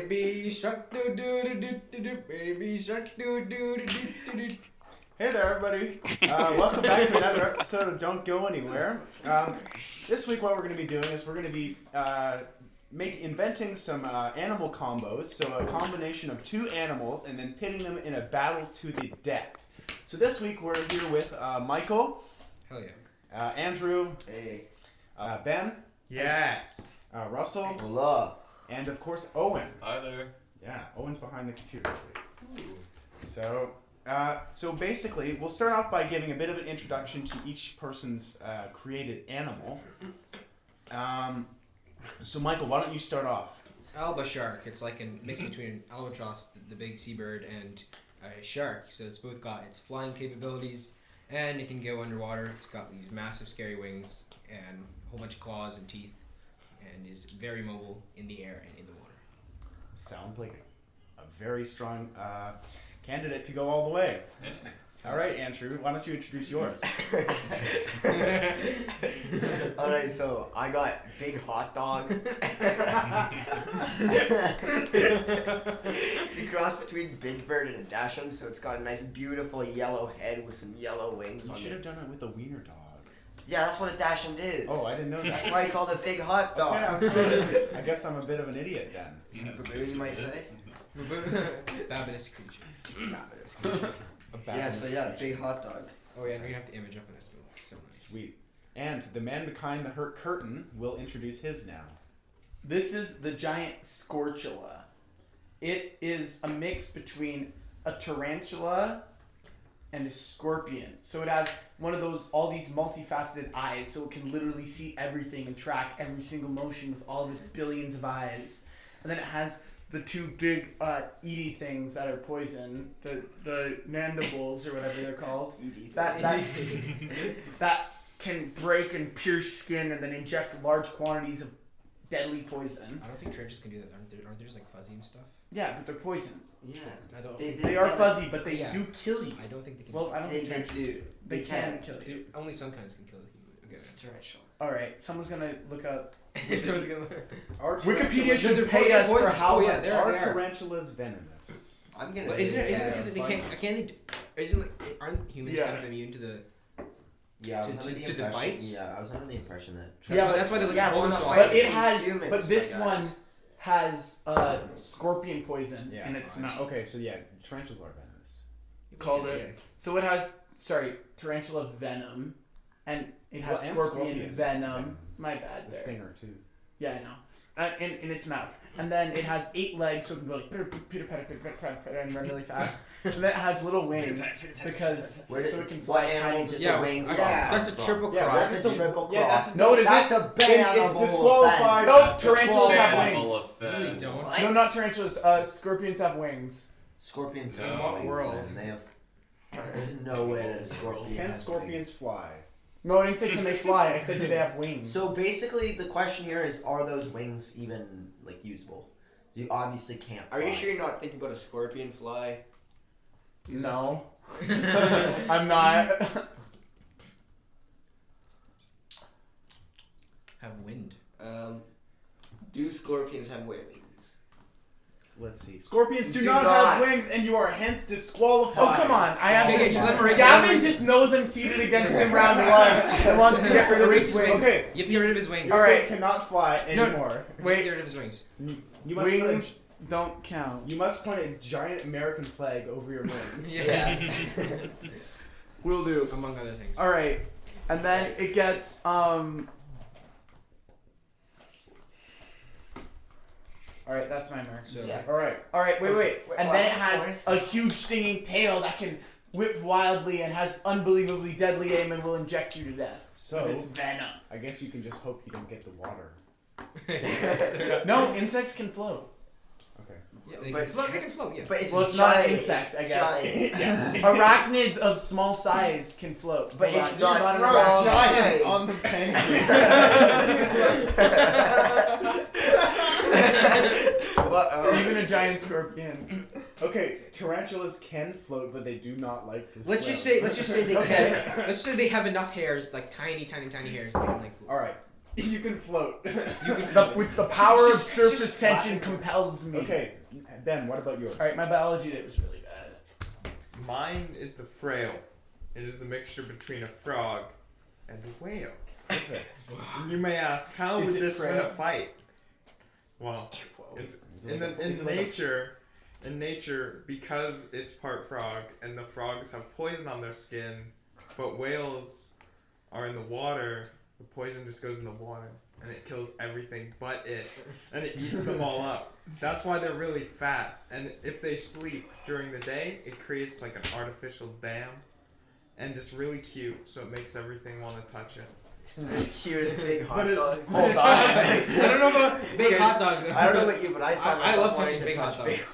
Baby shark doo doo doo doo doo doo. Baby shark doo doo doo doo doo doo. Hey there, everybody. Welcome back to another episode of Don't Go Anywhere. This week what we're going to be doing is we're going to be inventing some animal combos. So a combination of two animals and then pitting them in a battle to the death. So this week we're here with Michael. Hell yeah. Andrew. Hey. Ben. Yes. Russell. Hola. And of course Owen. Hi there. Yeah, Owen's behind the computer this week. So basically, we'll start off by giving a bit of an introduction to each person's created animal. So Michael, why don't you start off? Alba shark. It's like a mix between an albatross, the big seabird, and a shark. So it's both got its flying capabilities, and it can go underwater. It's got these massive, scary wings and a whole bunch of claws and teeth, and is very mobile in the air and in the water. Sounds like a very strong candidate to go all the way. All right, Andrew, why don't you introduce yours? Alright, so I got Big Hot Dog. It's a cross between Big Bird and a Dachshund, so it's got a nice, beautiful yellow head with some yellow wings You on should it. have done it with a wiener dog. Yeah, that's what a Dachshund is. Oh, I didn't know That's that. why I called it Big Hot Dog. Okay, I'm sorry. I guess I'm a bit of an idiot then. You might say. Fabulous creature. Yeah, so yeah, Big Hot Dog. Oh yeah, and we're gonna have to image up on this one. So nice. Sweet. And the man behind the curtain will introduce his now. This is the giant Scorchula. It is a mix between a tarantula and a scorpion. So it has one of those, all these multifaceted eyes, so it can literally see everything and track every single motion with all of its billions of eyes. And then it has the two big eaty things that are poison, the mandibles or whatever they're called. That can break and pierce skin and then inject large quantities of deadly poison. I don't think trenches can do that. Aren't they just like fuzzy and stuff? Yeah, but they're poison. Yeah. I don't. They are fuzzy, but they Yeah. do kill you. I don't think they can. Well, I don't They, think they trenches do. They can kill you. Dude, only some kinds can kill you. Okay. Tarantula. All right, someone's gonna look up. Someone's gonna. Our Wikipedia tarantulas- should they're pay poison us for poisons. how Oh, yeah, much. they're- Are they are. tarantulas venomous? I'm gonna But say isn't it yeah. because they can't isn't like aren't humans Yeah. kind of immune to the Yeah, I was to- under the to the impression. bites? Yeah, I was under the impression that. that's why they look yeah, so well, so no, awesome. But it has. Humans, But this my one guys. has scorpion poison Yeah. in its mouth. Okay, so yeah, tarantulas are venomous. Called it. So it has tarantula venom, and it has Well, and scorpion venom. My bad. The There. stinger too. Yeah, I know. In its mouth. And then it has 8 legs, so it can go like pitter patter and run really fast. And then it has little wings because Where so did- it can what fly animal tiny. does Yeah, the wing I- from that's a come triple from? Yeah, cross. That's a triple cross. Yeah, that's No, it isn't. That's a bannable It's disqualified. No, offense. tarantulas have Disqualified. wings. No, they don't. What? No, not tarantulas. Scorpions have wings. Scorpions In have what wings, world? and they have. There's no way that a scorpion Can has scorpions wings. fly? No, I didn't say can they fly. I said do they have wings. So basically, the question here is: are those wings even like usable? You obviously can't. Are you fly. sure you're not thinking about a scorpion fly? No. I'm not. Have wind. Do scorpions have wings? Let's see. Scorpions do Do not not. have wings, and you are hence disqualified. Oh, come on. I have Okay, to. just let me erase it. Gavin just knows I'm seated against him round 1 and wants to get rid of Erase his his wings. wings. Okay. You have to get rid of his wings. Your All right. scorpion cannot fly No. anymore. You have to Wait. get rid of his wings. You must Wings don't count. You must point a giant American flag over your wings. Yeah. Will do. Among other things. All right, and then it gets All right, that's my mark. So Yeah. All right, wait, Wait, and what? then it has Yours? a huge stinging tail that can whip wildly and has unbelievably deadly aim and will inject you to death So, with its venom. I guess you can just hope you don't get the water. No, insects can float. Okay. Yeah, they But- can float. They can float. Yeah. But it's Well, it's not an giant. insect, I guess. Giant. Arachnids of small size can float. But it's Arachnids not an small. arachnid. Giant on the penguin. Even a giant scorpion. Okay, tarantulas can float, but they do not like to Let's swim. just say they Okay. can. Let's just say they have enough hairs, like tiny hairs, that they can like float. All right. You can float. With the power Just- of surface just tension flatten. compels me. Okay, Ben, what about yours? All right, my biology day was really bad. Mine is the frail. It is a mixture between a frog and a whale. Perfect. And you may ask, how Is would it this win frail? a fight? Well, it's, Is it in, like a- in is it like a- nature, because it's part frog, and the frogs have poison on their skin, but whales are in the water, the poison just goes in the water, and it kills everything but it, and it eats them all up. That's why they're really fat, and if they sleep during the day, it creates like an artificial dam, and it's really cute, so it makes everything want to touch it. It's cute as a big hot But it- dog. Hold on. I don't know about big hot dogs. I don't know about you, but I find I myself love wanting touching to big hot touch dogs. big.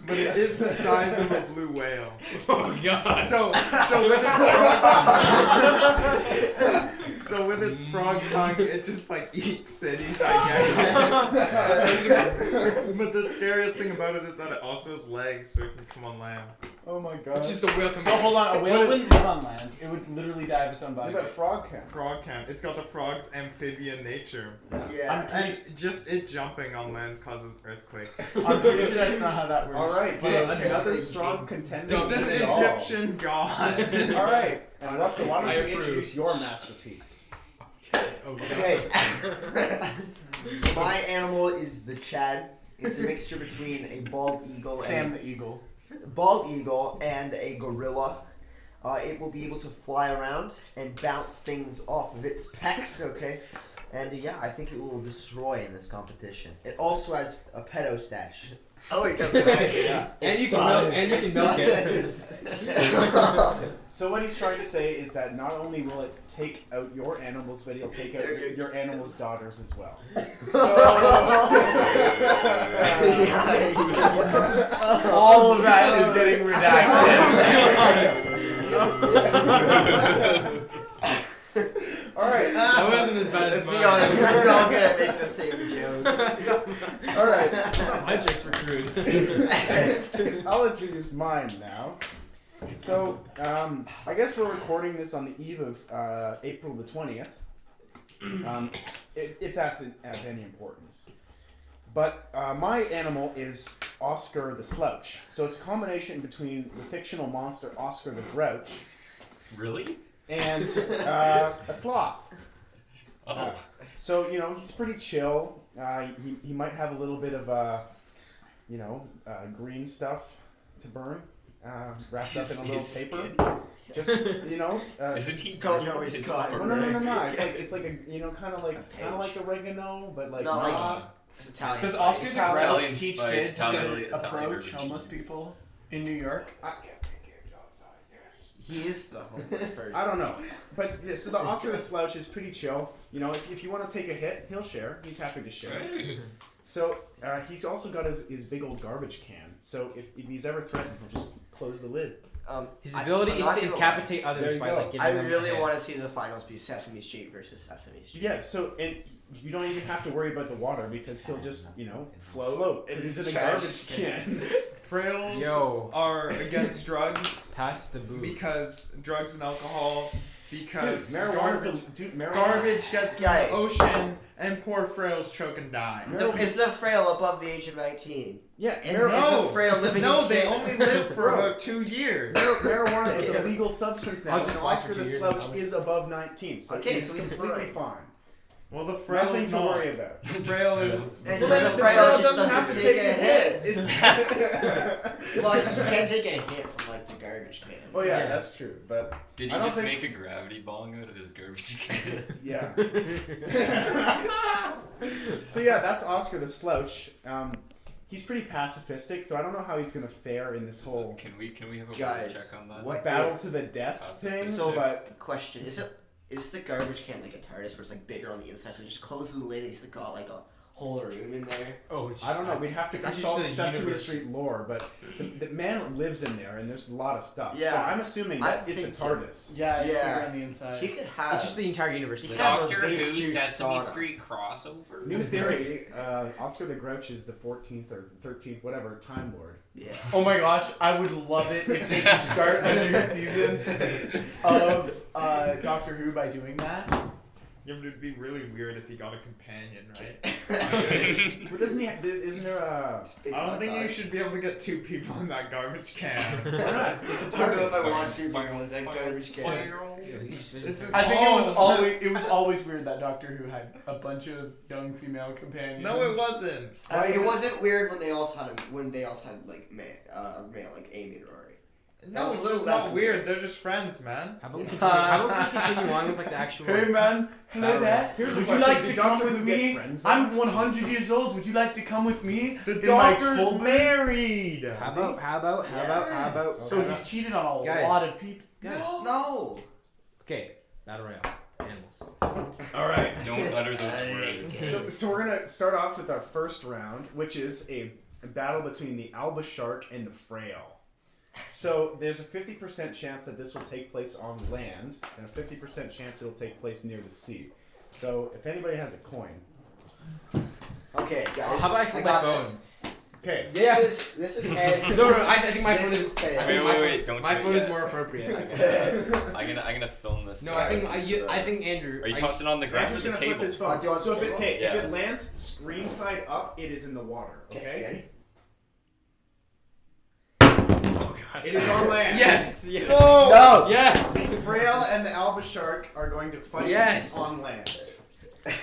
But it is the size of a blue whale. Oh god. So with its frog tongue, it just like eats cities, I guess. But the scariest thing about it is that it also has legs, so it can come on land. Oh my god. It's just a whale coming. No, hold on. A whale wouldn't live on land. It would literally die of its own What body about weight. frog can? Frog can. It's got the frog's amphibian nature, Yeah. and just it jumping on land causes earthquakes. I'm pretty sure that's not how that works. All right, so But- another strong contender. It's an to it all. Egyptian god. All right, and Russell, why I don't you approve. introduce your masterpiece? Oh, god. Okay. So my animal is the Chad. It's a mixture between a bald eagle Sam the eagle. and a gorilla. It will be able to fly around and bounce things off of its pecs. Okay. And yeah, I think it will destroy in this competition. It also has a pedo stash. Oh, it does. Yeah. And you can milk it. So what he's trying to say is that not only will it take out your animals, but he'll take out your animals' daughters as well. All of that is getting redacted. All right. That wasn't as bad as Let's mine. be honest, we're all gonna make the same joke. All right. My jokes were crude. I'll introduce mine now. So, I guess we're recording this on the eve of April the 20th, if that's of any importance. But my animal is Oscar the Slouch. So it's a combination between the fictional monster Oscar the Grouch Really? and a sloth. Oh. So, you know, he's pretty chill. He might have a little bit of, green stuff to burn. Wrapped up in a little His paper. skin? Just, you know. Isn't he don't know green? his His God. fur? No. It's like a, kind of like oregano, but like Not like- not. It's Italian. Does Oscar the Italian Grouch teach spice, kids Italian- to Italian approach version. homeless people in New York? He is the homeless person. I don't know, but yeah, so the Oscar the Slouch is pretty chill. You know, if you want to take a hit, he'll share. He's happy to share. Right. So he's also got his big old garbage can. So if he's ever threatened, he'll just close the lid. His ability I'm is not to gonna incapacitate There others you by go. like giving I them. really a- want to see the finals be Sesame Street versus Sesame Street. Yeah. So and you don't even have to worry about the water because he'll just float because he's in a Trash garbage can. Frails Yo. are against drugs Pass the booth. because drugs and alcohol, because Marijuana. garbage gets in Guys. the ocean and poor frails choke and die. It's the frail above the age of 19. Yeah, And mar- it's a frail living No, in they Canada. only live for Bro. about 2 years. marijuana is a legal substance now. I'll And just fly for Oscar 2 the years Slouch and is above 19, so Okay, he's so he's completely fine. fine. Well, the frail Nothing is to not. worry about. The frail is. And Well, the then the frail frail just doesn't have to take a hit. It's Well, you can't take a hit from like the garbage can. oh yeah, Yeah. that's true. But Did I he don't just think- make a gravity bong out of his garbage can? yeah. So yeah, that's Oscar the Slouch. He's pretty pacifistic, so I don't know how he's gonna fare in this whole Can we have a Guys, check on that? what battle to the death thing. So- But Question: Is the garbage can like a TARDIS where it's like bigger on the inside, so you just close the lid and it's got like a whole room in there? Oh, it's I don't know. We'd have to It's actually consult just a Sesame universe. Street lore, but the man lives in there, and there's a lot of stuff. So Yeah. I'm assuming I that it's a think- TARDIS. Yeah, Yeah. bigger on the inside. He could have. It's just the entire universe. You Like, can have a Doctor vape Who juice Sesame sauna. Street crossover? New theory: Oscar the Grouch is the 14th or 13th, whatever, Time Lord. Yeah. Oh my gosh, I would love it if they could start a new season of Doctor Who by doing that. Yeah, but it'd be really weird if he got a companion, right? But doesn't he? Isn't there a? I don't think you should be able to get 2 people in that garbage can. Why not? It's a I don't know if I target. want to be in that garbage can. It's just I think all- it was always weird that Doctor Who had a bunch of young female companions. No, it wasn't. It wasn't weird when they also had like male like Amy and Rory. No, was a it's little just less not weird. They're just friends, man. How about we continue? How about we continue on with like the actual? Hey man, hello there. Here's a Would you question. like Did to come Doctor with Who get me? friends? I'm 100 years old. Would you like to come with me? The in my doctor's cult? married. How about? So he's cheated on a Guys. lot of people. Guys. No. Okay, battle royale, animals. All right. Don't utter those words. So we're gonna start off with our first round, which is a battle between the Alba shark and the Frail. So there's a 50% chance that this will take place on land, and a 50% chance it'll take place near the sea. So if anybody has a coin, Okay, guys. How about I flip my got phone? this. okay. This is heads. No, I think my This phone is is. tails. I think Wait, don't my do it phone is yet. more appropriate. I'm gonna film this. No, I think I think Andrew. Are you tossing on the ground or Andrew's the gonna flip table? his phone. Do you want So if the it table? okay, Yeah. if it lands screen side up, it is in the water. Okay. Ready? Oh god. It is on land. Yes. Yes. No. Yes. The Frail and the Alba shark are going to fight Yes. on land.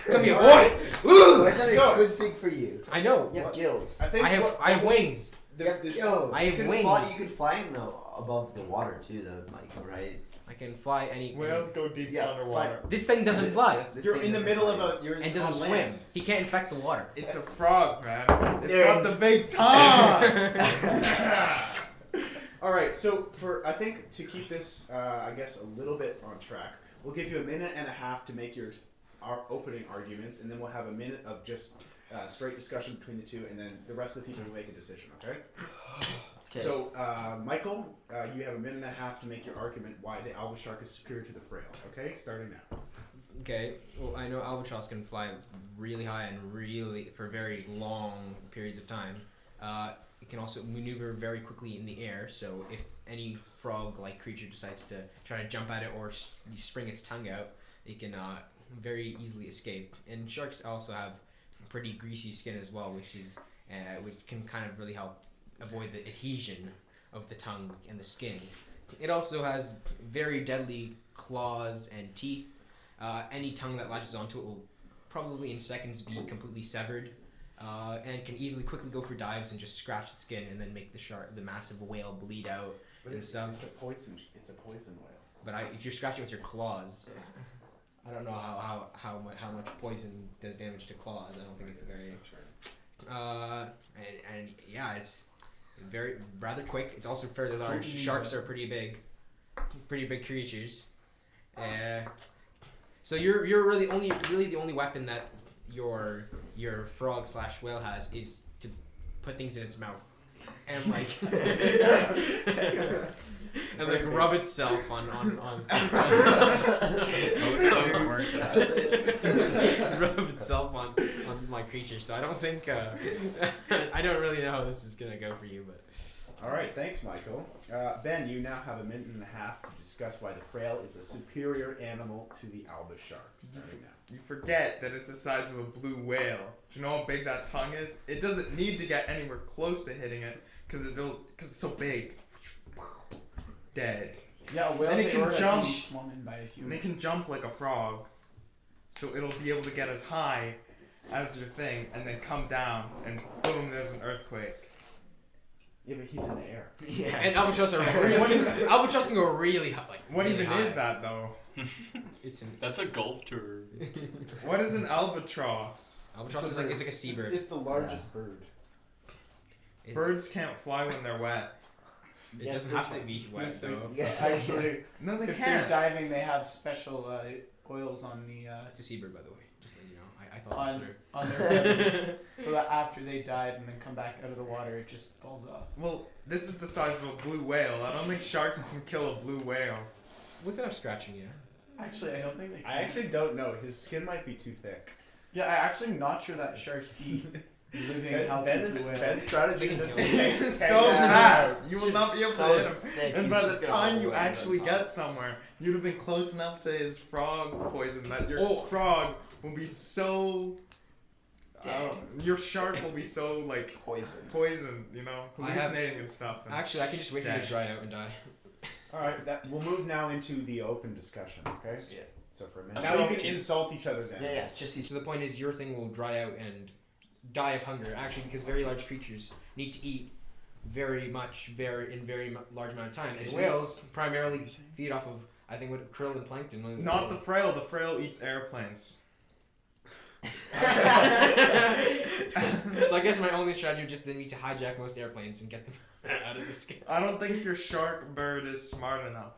Come here, All boy. right. Woo. That's not So- a good thing for you. I know. You have gills. I think I have wings. You have gills. I have You wings. could fly in above the water too, though, Michael, right? I can fly any. Whales go deep Yeah, underwater. This thing doesn't fly. That's This You're thing in the doesn't middle fly. of a. You're and doesn't on swim. land. He can't infect the water. It's a frog, man. It's There. got the big tongue. All right, so I think to keep this, I guess, a little bit on track, we'll give you a minute and a half to make our opening arguments, and then we'll have a minute of just straight discussion between the two, and then the rest of the people will make a decision. Okay? Okay. So, Michael, you have a minute and a half to make your argument why the Alba shark is superior to the Frail. Okay, starting now. Okay. Well, I know albatross can fly really high and really for very long periods of time. It can also maneuver very quickly in the air. So if any frog-like creature decides to try to jump at it or spring its tongue out, it can very easily escape. And sharks also have pretty greasy skin as well, which can kind of really help avoid the adhesion of the tongue and the skin. It also has very deadly claws and teeth. Any tongue that latches onto it will probably in seconds be completely severed, and can easily quickly go for dives and just scratch the skin and then make the massive whale bleed out But and it's stuff. a poison. It's a poison whale. But if you're scratching with your claws, I don't know how much poison does damage to claws. I don't think it's very. That's right. And yeah, it's very rather quick. It's also fairly large. Sharks are pretty big creatures. So you're really the only weapon that your frog / whale has is to put things in its mouth and like and like rub itself on rub itself on my creature. So I don't think I don't really know how this is gonna go for you, but. All right, thanks, Michael. Ben, you now have a minute and a half to discuss why the Frail is a superior animal to the Alba shark. Starting now. You forget that it's the size of a blue whale. Do you know how big that tongue is? It doesn't need to get anywhere close to hitting it because it's so big. Dead. Yeah, a whale And it can jump. be swum in by a And human. it can jump like a frog, so it'll be able to get as high as your thing and then come down and boom, there's an earthquake. Yeah, but he's in the air. Yeah. And albatross albatross can go really high. Like, What really even high. is that though? It's an That's a golf tour. What is an albatross? albatross is like it's like a seabird. It's the largest bird. It, Birds can't fly when they're wet. it Yes, doesn't they have to can. be wet Yes, they though. can. Yeah, actually, No, they if they're can't. diving, they have special oils on the It's a seabird, by the way. Just so you know, I thought this on through. on their feathers, so that after they dive and then come back out of the water, it just falls off. Well, this is the size of a blue whale. I don't think sharks can kill a blue whale. With enough scratching, yeah. Actually, I don't think they can. I actually don't know. His skin might be too thick. Yeah, I actually am not sure that sharks eat. Living healthy blue whale. Ben's strategy is just to He's tank It's tank so that bad. out. You will Just not be able so to hit him. thick, And he's by just the gonna time hold you on actually top. get somewhere, you'd have been close enough to his frog poison that your Oh. frog will be so. Dead. Your shark will be so like Poison. poisoned, you know, I have- hallucinating and stuff. And Actually, I can just wait for you Dead. to dry out and die. All right, we'll move now into the open discussion. Okay. Yeah. So for a minute, So- now you can insult each other's Yeah, animals. yeah. It's just So the point is, your thing will dry out and die of hunger. Actually, because very large creatures need to eat very large amount of time, and Fish whales primarily feed off of, I think, what krill and plankton. not the frail. The frail eats airplanes. So I guess my only strategy would just then be to hijack most airplanes and get them out of the sky. I don't think your shark bird is smart enough.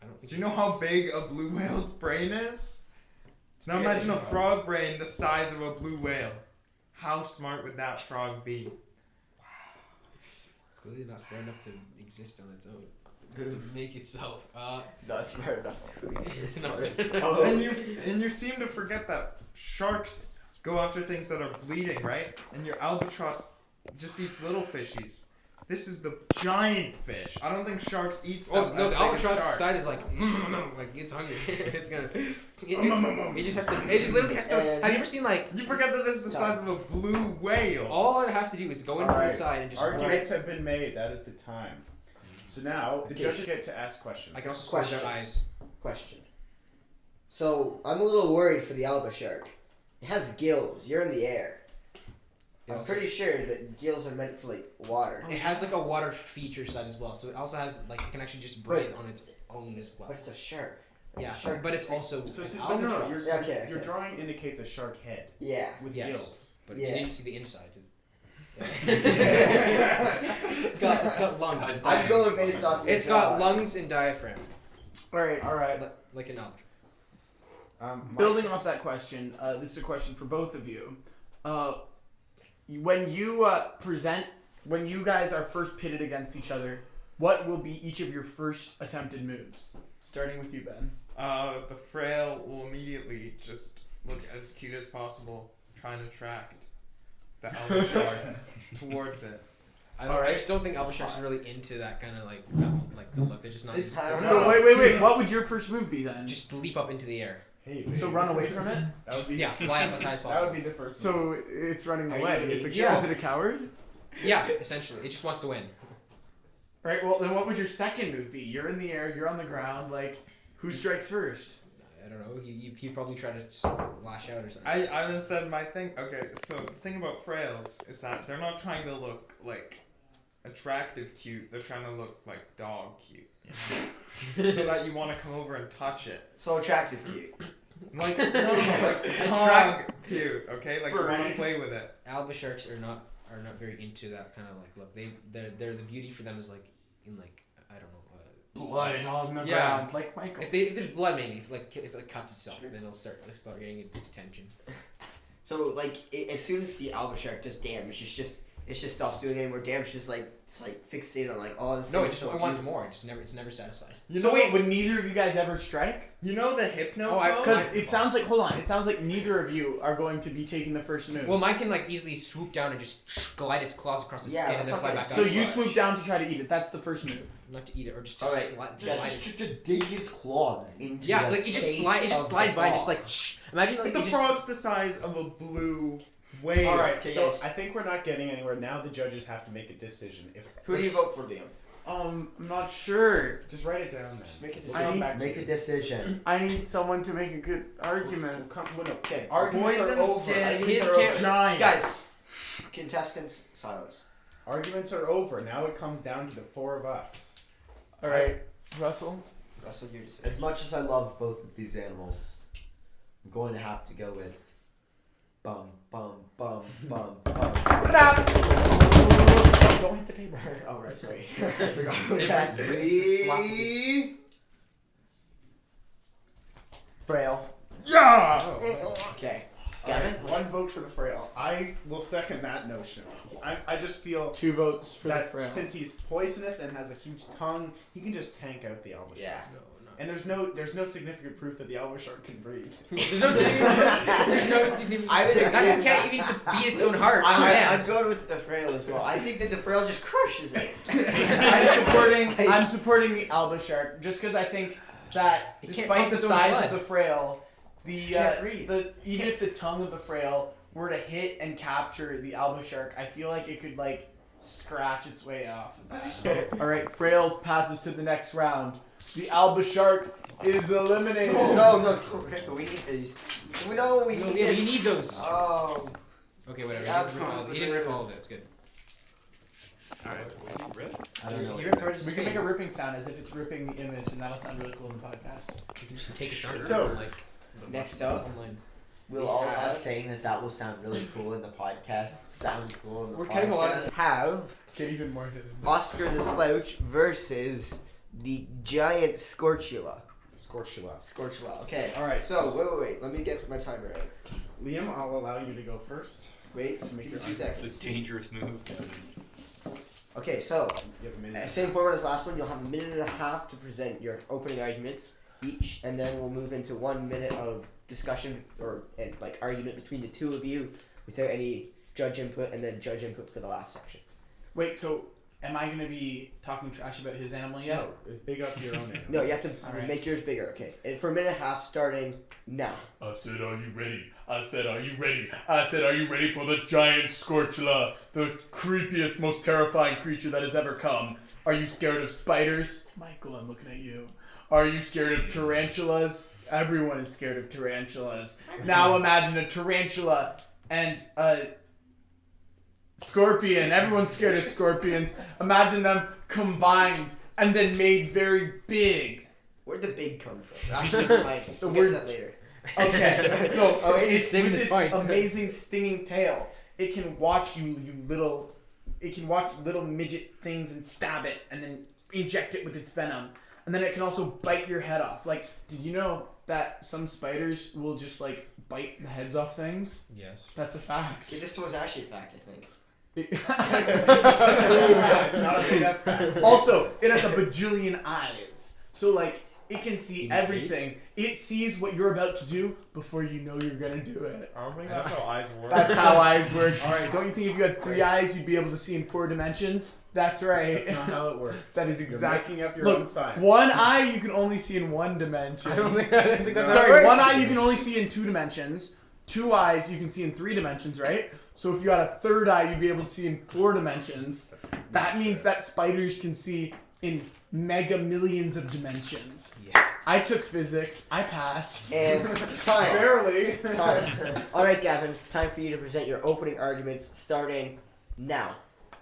I don't think. Do you know how big a blue whale's brain is? Now Yeah, imagine a yeah. frog brain the size of a blue whale. How smart would that frog be? Clearly not smart enough to exist on its own. To make itself. not smart enough to exist. Not on smart its enough. own. And you seem to forget that sharks go after things that are bleeding, right? And your albatross just eats little fishies. This is the giant fish. I don't think sharks eat stuff Oh no, as the big as albatross sharks. side is like it's hungry. It's gonna. It just has to. It just literally has to. And- Have you ever seen like? You forget that this is the size of a blue whale. All I have to do is go in from Alright, the side and just. Arguments have been made. That is the time. So now the Okay. judges get to ask questions. I can also squint Question. their eyes. Question. So I'm a little worried for the alba shark. It has gills. You're in the air. It I'm also- pretty sure that gills are meant for like water. It has like a water feature side as well, so it also has like it can actually just breathe on its own as well. But it's a shark. Yeah, Shark. but it's also So an it's, no, albatross. your, Yeah, okay, your okay. drawing indicates a shark head Yeah. with Yes. gills. But Yeah. you didn't see the inside. it's It's got lungs. And I'm diaphragm. going based off your It's got drawing. lungs and diaphragm, Alright. All right. like an albatross. Building off that question, this is a question for both of you. When you when you guys are first pitted against each other, what will be each of your first attempted moves? Starting with you, Ben. The frail will immediately just look as cute as possible, trying to attract the alba shark towards it. I just don't think albatross is really into that kind of like the look. They're just not. It's- they're No. So wait. What would your first move be then? just leap up into the air. Hey, So run away from it. That would be Yeah, fly up as high as That would possible. be the first. So it's running Are you away. an It's a idiot? Is it a coward? Yeah, essentially, it just wants to win. Right. Well, then what would your second move be? You're in the air. You're on the ground. Like, who strikes first? I don't know. He'd probably try to lash out or something. I haven't said my thing. Okay, so the thing about frails is that they're not trying to look like attractive cute. They're trying to look like dog cute. You know? So that you want to come over and touch it. So attractive cute. Like no, like dog cute. Okay, like you want to Furry. play with it. Alba sharks are not very into that kind of like look. They're the beauty for them is like in like I don't know. Blood on the Yeah. ground, like Michael. If there's blood, maybe if it cuts itself, then they'll start getting its attention. So like as soon as the alba shark does damage, it just stops doing any more damage. It's like fixated on like this. No, thing it is just so wants beautiful. more. It's never satisfied. You So know, wait, would neither of you guys ever strike? you know the hypno. Because it sounds like it sounds like neither of you are going to be taking the first move. Well, mine can like easily swoop down and just glide its claws across the Yeah, skin and then that's fly not back bad. up. so you much. swoop down to try to eat it. That's the first move. Not to eat it or just to All right, slide Just it. to dig his claws into Yeah, the like it just face slides of by, the just frog. like imagine like the it just. frog's the size of a blue whale. All right. Okay, So guys. I think we're not getting anywhere. Now the judges have to make a decision. Who do you vote for, Liam? I'm not sure. Just write it down then. Just make a We'll I come need- back to Make a you. decision. I need someone to make a good We'll argument. come. Well, no. Okay. Arguments are Poison over. skin. Arguments His are can't- over. Giant. Guys, contestants, silence. Arguments are over. Now it comes down to the four of us. All right, Russell. Russell, your decision. As much as I love both of these animals, I'm going to have to go with bum bum bum bum bum. Don't hit the table. Oh right, sorry. I forgot. Hey, That's Bryce, it's slap the me. Frail. Yeah. Okay. Gavin, Gavin? one vote for the frail. I will second that notion. I just feel 2 votes for the that frail. since he's poisonous and has a huge tongue, he can just tank out the albatross. Yeah. No. And there's no significant proof that the alba shark can breathe. There's no significant. I would agree. That can't even beat its own heart. I'm going with the frail as well. I think that the frail just crushes it. I'm supporting the alba shark just because I think that It can't despite pump the its own size blood. of the frail, can't breathe. even if the tongue of the frail were to hit and capture the alba shark, I feel like it could like scratch its way off of that. All right, frail passes to the next round. The alba shark is eliminated. No, we need these. We know we No, need yeah, this. you need those. Oh. Okay, whatever. Absolutely. He didn't rip all of it. It's good. All right. I don't know. He ripped part of his We can make screen. a ripping sound as if it's ripping the image, and that'll sound really cool in the podcast. You can just take a sound So- from, like Next up, online. Will all of us saying that will sound really cool in the podcast sound cool in the We're podcast? cutting a lot of have Get even more hidden. Oscar the Slouch versus the giant Scorchula. Scorchula. Scorchula. Okay. All right. So wait. Let me get my timer out. Liam, I'll allow you to go first. Wait. Make Give your me 2 It's a seconds. dangerous move. Okay. So You have a minute. same format as last one. You'll have a minute and a half to present your opening arguments each, and then we'll move into 1 minute of discussion and argument between the two of you without any judge input, and then judge input for the last section. Wait, so am I gonna be talking trash about his animal yet? No, it's big up your own. No, you have to All right. make yours bigger. Okay. And for a minute and a half, starting now. I said, are you ready? I said, are you ready? I said, are you ready for the giant Scorchula, the creepiest, most terrifying creature that has ever come? Are you scared of spiders? Michael, I'm looking at you. Are you scared of tarantulas? Everyone is scared of tarantulas. Now imagine a tarantula and a scorpion. Everyone's scared of scorpions. Imagine them combined and then made very big. Where'd the big come from? Actually, never mind. The We'll get to word- that later. Okay, so Oh, he's it's saving with his its points. amazing stinging tail. It can watch it can watch little midget things and stab it and then inject it with its venom. And then it can also bite your head off. Like, did you know that some spiders will just like bite the heads off things? Yes. That's a fact. Yeah, this one's actually a fact, I think. Not a big up fact. Also, it has a bajillion eyes. So like it can see You everything. It sees what you're about to do before you know you're gonna do it. I don't think that's how eyes work. That's how eyes work. Alright, don't you think if you had 3 eyes you'd be able to see in 4 dimensions? That's right. That's not how it works. That is You're exact- making up your Look, own science. 1 eye you can only see in 1 dimension. I don't think that's how it Sorry, works. 1 eye you can only see in 2 dimensions. 2 eyes you can see in 3 dimensions, right? So if you had a 3rd eye, you'd be able to see in 4 dimensions. That means that spiders can see in mega millions of dimensions. Yeah. I took physics. I passed. And time. Barely. Time. All right, Gavin. Time for you to present your opening arguments, starting now.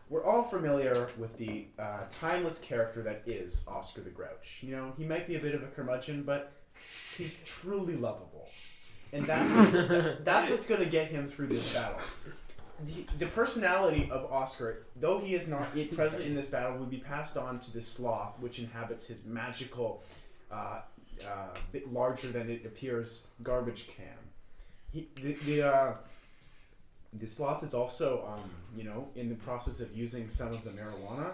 We're all familiar with the timeless character that is Oscar the Grouch. You know, he might be a bit of a curmudgeon, but he's truly lovable. And that's what's going to get him through this battle. The personality of Oscar, though he is not yet present in this battle, will be passed on to the sloth, which inhabits his magical, bit larger than it appears, garbage can. The sloth is also, in the process of using some of the marijuana.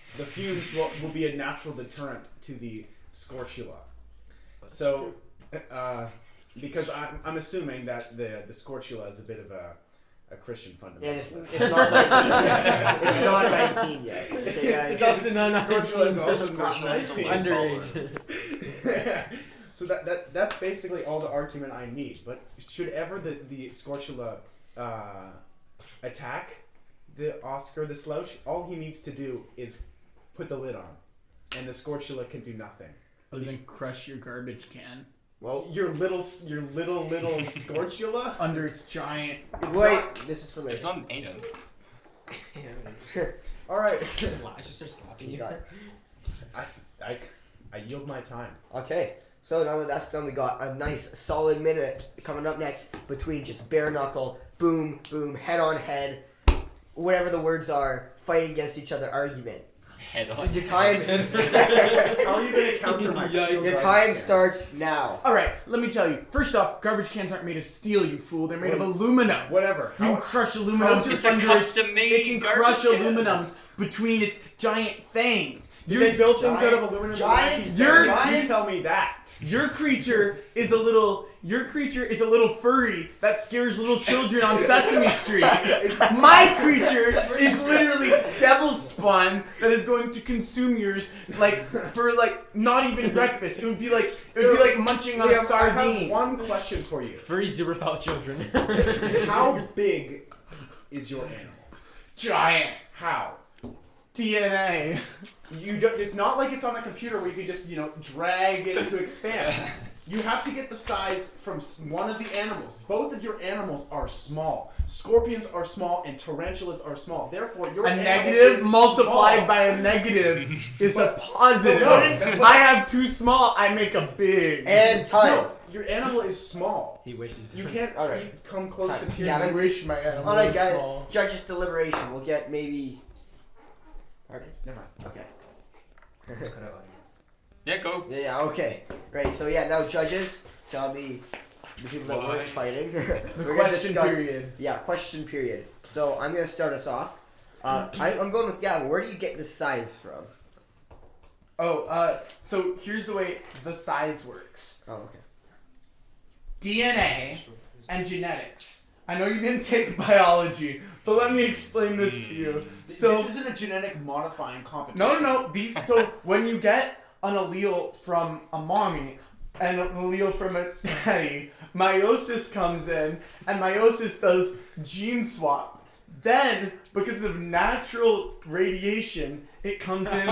So the fumes will be a natural deterrent to the Scorchula. So, because I'm assuming that the Scorchula is a bit of a Christian And it's fundamentalist. not 19. It's not 19 yet. Okay, guys. It's also not Scorchula is 19. also not 19. Underage. So that's basically all the argument I need. But should ever the Scorchula attack the Oscar the Slouch, all he needs to do is put the lid on, and the Scorchula can do nothing. Other than crush your garbage can Well, Your little Scorchula. under its giant. It's wait. not- This is for It's later. not an anus. all right. Just start slapping You you. got it. I yield my time. Okay, so now that that's done, we got a nice solid minute coming up next between just bare knuckle, boom, boom, head on head, whatever the words are, fighting against each other argument. Head on. Your time, How are you going to counter my steel your garbage time can? starts now. All right, let me tell you. First off, garbage cans aren't made of steel, you fool. They're made of aluminum. Whatever. You How, crush aluminum how's your- It's a under custom-made It can garbage crush can. aluminums between its giant fangs. Did they build things out of aluminum in the giant- 1970s? You tell me that. Your creature is a little furry that scares little children on Sesame Street. My creature is literally devil's spawn that is going to consume yours for not even breakfast. It would be like munching on a I have sardine. one question for you. Furries do repel children. How big is your animal? Giant How? DNA. You don't, it's not like it's on a computer where you can just, drag it to expand. You have to get the size from one of the animals. Both of your animals are small. Scorpions are small and tarantulas are small. Therefore, your A animal negative is multiplied small. by a negative is a positive. No, that's what- I have too small, I make a big. And time. No, your animal is small. He wishes. You can't All right. you come close to Time. piercing. Yeah, I wish my animal All right, was guys. small. Judges' deliberation. We'll get maybe. Pardon? Never mind. Okay. Yeah, go. Yeah. Okay. Right. So yeah. Now judges. So the people that Why? weren't fighting. The We're gonna question discuss. period. Yeah. Question period. So I'm gonna start us off. I'm going with Gavin. Where do you get the size from? So here's the way the size works. Oh, okay. DNA and genetics. I know you didn't take biology, but let me explain this to you. So this isn't a genetic modifying competition. no. So when you get an allele from a mommy and an allele from a daddy, meiosis comes in, and meiosis does gene swap. Then, because of natural radiation, it comes in and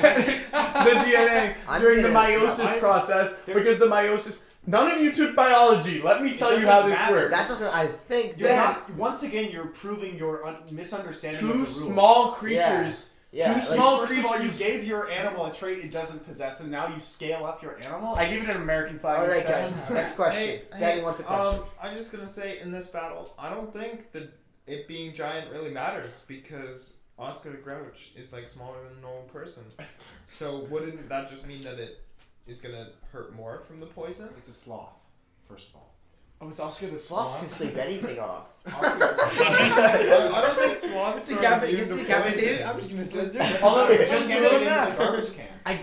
edits the DNA during the meiosis process. Because the meiosis. None of you took biology. Let me tell you how this matter. works. That doesn't. I think You're that. not, once again, you're proving your misunderstanding Two of the rules. small creatures. Yeah. Two like, small First of all, you creatures. gave your animal a trait it doesn't possess, and now you scale up your animal. I give it an American flag. All right, instead. guys. Next question. Gavin wants a question. I'm just gonna say in this battle, I don't think that it being giant really matters because Oscar the Grouch is smaller than a normal person. So wouldn't that just mean that it is gonna hurt more from the poison? It's a sloth, first of all. Oh, it's Oscar the Sloths Sloth. can sleep anything off. I don't think sloths are immune to poison. I'm just gonna say. Although, Just just get give it it in the garbage can.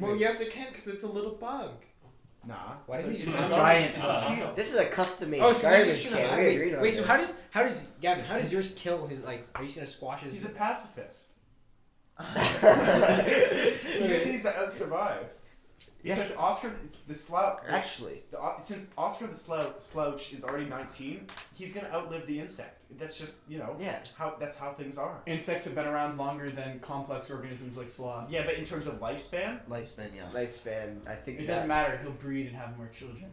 Well, yes, it can because it's a little bug. Nah. Why doesn't he It's just a have giant? garbage? It's a seal. This is a custom-made Oh, so garbage he's just can. gonna, We agreed on wait. So this. how does Gavin? How does yours kill his Are you just gonna squash his? He's a pacifist. He just needs to out-survive. Because Oscar, it's the slouch. Actually, Since Oscar the Slouch is already 19, he's gonna outlive the insect. That's just yeah. that's how things are. Insects have been around longer than complex organisms like sloths. Yeah, but in terms of lifespan, Lifespan, yeah. Lifespan. I think It that. doesn't matter. He'll breed and have more children.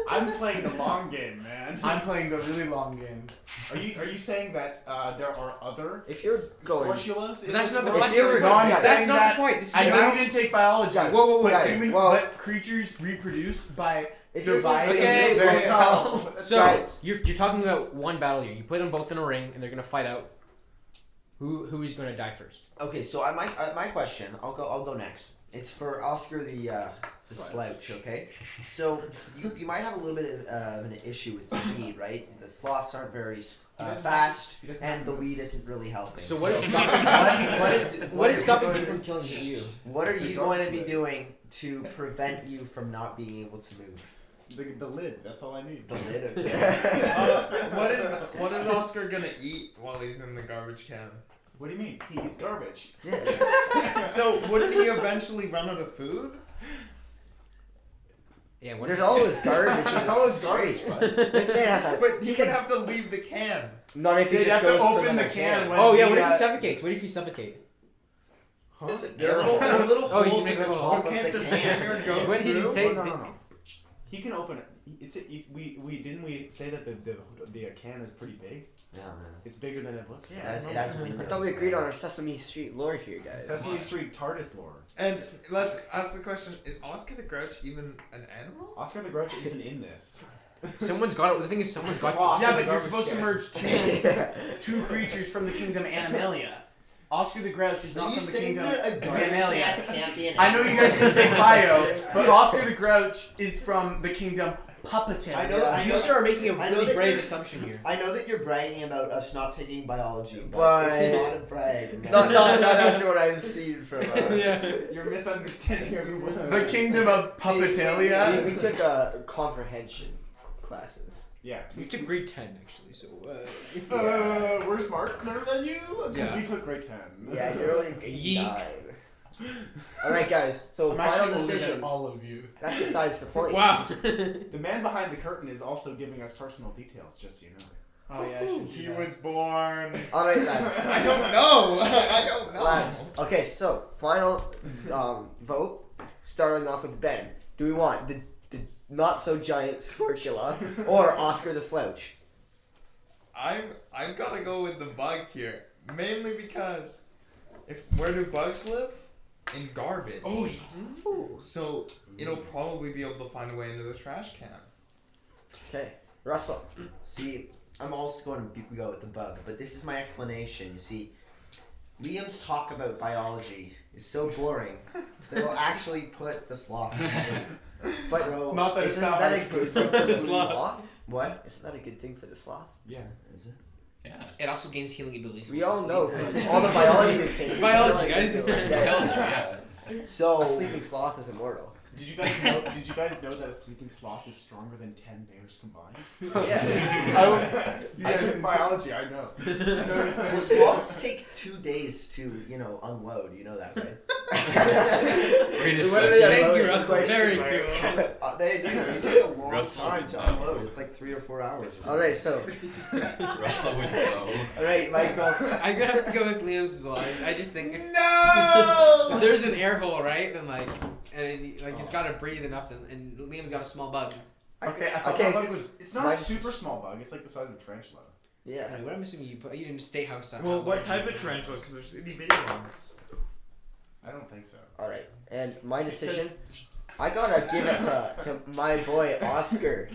I'm playing the long game, man. I'm playing the really long game. Are you saying that there are other If you're going- Scorchulas? But that's not the If point. you were- No, I'm guys, saying That's not that the point. This is I a know battle. you didn't take biology. Guys, Whoa, But, guys, well- but creatures reproduce by If you're dividing Okay, their okay. cells. So Guys. you're talking about one battle here. You put them both in a ring, and they're gonna fight out. Who is gonna die first? Okay, so my question. I'll go next. It's for Oscar the Slouch. Okay, so you might have a little bit of an issue with speed, right? The sloths aren't very fast, He doesn't and have the to- weed isn't really helping. So what is So stopping? What is stopping him from killing you? What are you going to be lid. doing to prevent you from not being able to move? The lid. That's all I need. The lid. What is Oscar gonna eat while he's in the garbage can? What do you mean? He eats garbage. So wouldn't he eventually run out of food? Yeah. What There's always garbage. There's always garbage, bud. This man has a. But he he can would have to leave the can. Not if he They'd just have to goes open to the another can when Oh yeah. the, What if he uh, suffocates? What if you suffocate? Is it There are little Oh, he's holes making in the a top Or of can't the the can. Spaniard go When he didn't through? say- No. He can open it. We didn't say that the can is pretty big. Yeah, man. It's bigger than it looks. Yeah, It has I windows. thought we agreed on our Sesame Street lore here, guys. Sesame Street TARDIS lore. And let's ask the question: is Oscar the Grouch even an animal? Oscar the Grouch isn't in this. Someone's got it. The thing is, someone's got Sloth. to. Yeah, but you're Garbage supposed to can. merge two creatures from the kingdom Animalia. Oscar the Grouch is not from the kingdom Animalia. can't be an I know you guys didn't take bio, but Oscar the Grouch is from the kingdom Puppeteer. I know- I You know- are making a I know really that brave you're- assumption here. I know that you're bragging about us not taking biology, but But- it's not a brag. Man. Not after what I've seen from. You're misunderstanding everyone's The kingdom of Puppetalia. We took comprehension classes. Yeah. We took grade 10 actually, so We're smart, better than you, because Yeah. we took grade 10. Yeah, you're only Yeek. 89. All right, guys. So I'm final actually older than decisions. All of you. That's besides the point. wow. The man behind the curtain is also giving us personal details, just so you know. Oh yeah, I should do He that. was born. All right, lads. I don't know. I don't know. Lads. Okay, so final vote. Starting off with Ben. Do we want the not so giant Scorchula or Oscar the Slouch? I've got to go with the bug here, mainly because where do bugs live? In garbage. Oh, So it'll probably be able to find a way into the trash can. Okay, Russell. See, I'm also going to go with the bug, but this is my explanation. You see, Liam's talk about biology is so boring that it'll actually put the sloth to sleep. But So, Not that it's isn't not that a hard. good thing for the sloth? what? Isn't that a good thing for the sloth? Yeah. Is it? Yeah. It also gains healing abilities. We all know from all the biology we've taken. Biology, guys. Yeah, Hell yeah. yeah. So, A sleeping sloth is immortal. Did you guys know? Did you guys know that a sleeping sloth is stronger than 10 bears combined? Yeah. I took biology. I know. well, sloths take 2 days to, unload. You know that, right? Wait a What are second. they Thank unloading? you, Russell. Question Very mark. cool. They do. They take a long Russell time would to know. unload. It's like 3 or 4 hours. Or All right, so Russell would know. all right, Michael. I'm gonna have to go with Liam's as well. I just think if No. there's an air hole, right, then it's got to breathe enough, and Liam's got a small bug. Okay, I thought Okay. that bug was. It's not Mine- a super small bug. It's like the size of a tarantula. Yeah. Anyway, what I'm assuming you didn't state how. Well, what type of tarantula? Because there's itty bitty ones. I don't think so. All right, and my decision. I gotta give it to my boy Oscar.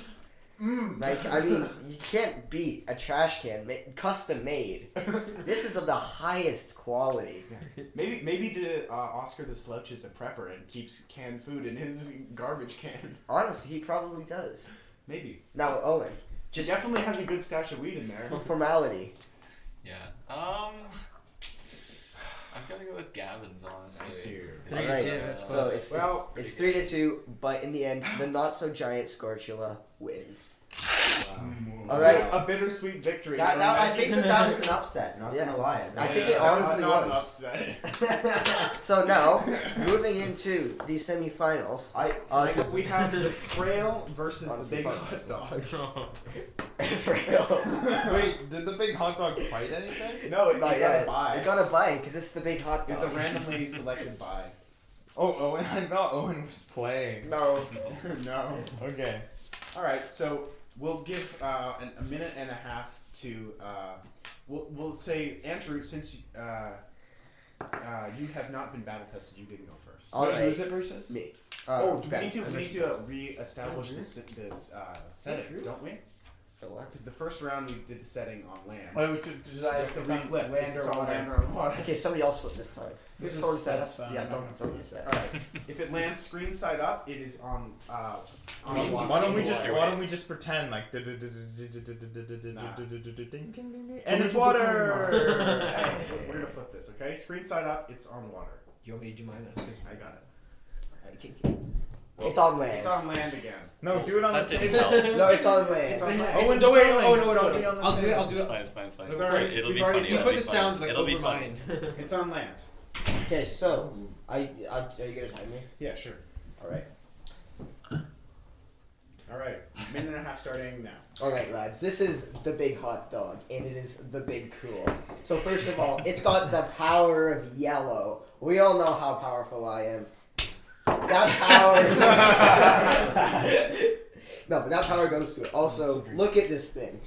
Like, I mean, you can't beat a trash can custom made. This is of the highest quality. Maybe the Oscar the Slouch is a prepper and keeps canned food in his garbage can. Honestly, he probably does. Maybe. Now, Owen, He just definitely has a good stash of weed in there. for formality. Yeah. I've got to go with Gavin's, honestly. Here. 3 Alright, to 2. That's So close. it's Well, it's 3-2, but in the end, the not so giant Scorchula wins. All right. A bittersweet victory. I think that was an upset. Not Yeah. gonna lie. I think it That was honestly not an was. upset. So now, moving into the semifinals. We have the frail versus Honestly, the big fuck hot dog. Frail. Wait, did the big hot dog fight anything? No, you Not gotta yet. buy. You gotta buy it because it's the big hot It's dog. a randomly selected buy. Oh, Owen. I thought Owen was playing. No. No. Okay. All right, so we'll give a minute and a half to. We'll say Andrew, since you have not been battle tested, you can go first. All right. Who's it versus? Me. Oh, we Ben. need to re-establish Andrew? this setting, Andrew? don't we? For what? Because the first round we did the setting on land. Why would you decide if it's on Reflip, land if it's or on water? land or on water. Okay, somebody else flip this time. This Who's is phone set up? satisfying. Yeah, don't use that. All right. If it lands screen side up, it is on water. Why don't we just pretend like and it's water. We're gonna flip this, okay? Screen side up, it's on water. Do you want me to do mine? I got it. It's on land. It's on land again. No, do it on That the didn't table. help. No, it's on land. It's on land. Owen's No, wait, failing. oh, It's no, gotta no, be on the I'll do it, table. I'll do It's it. fine, it's fine, it's fine. It's alright. It'll We've be already- funny. You It'll put be the sound funny. like It'll be over funny. mine. It's on land. Okay, so are you gonna time me? Yeah, sure. All right. All right. Minute and a half starting now. All right, lads. This is the big hot dog, and it is the big cool. So first of all, it's got the power of yellow. We all know how powerful I am. That power. No, but that power goes to it. Also, look at this thing.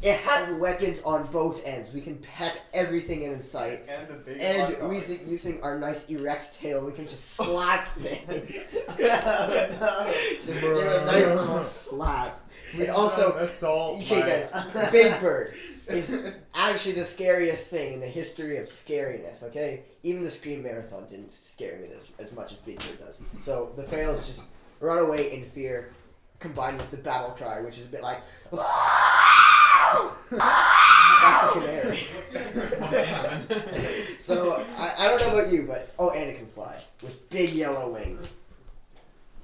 It has weapons on both ends. We can peck everything in sight. And the big And hot dog. using our nice erect tail, we can just slap things. Just give it a nice little slap. We And also, assault. okay, guys, Big Bird is actually the scariest thing in the history of scariness. Okay, even the Scream Marathon didn't scare me as much as Big Bird does. So the fails just run away in fear. combined with the battle cry, which is a bit like. That's the canary. So I don't know about you, but and it can fly with big yellow wings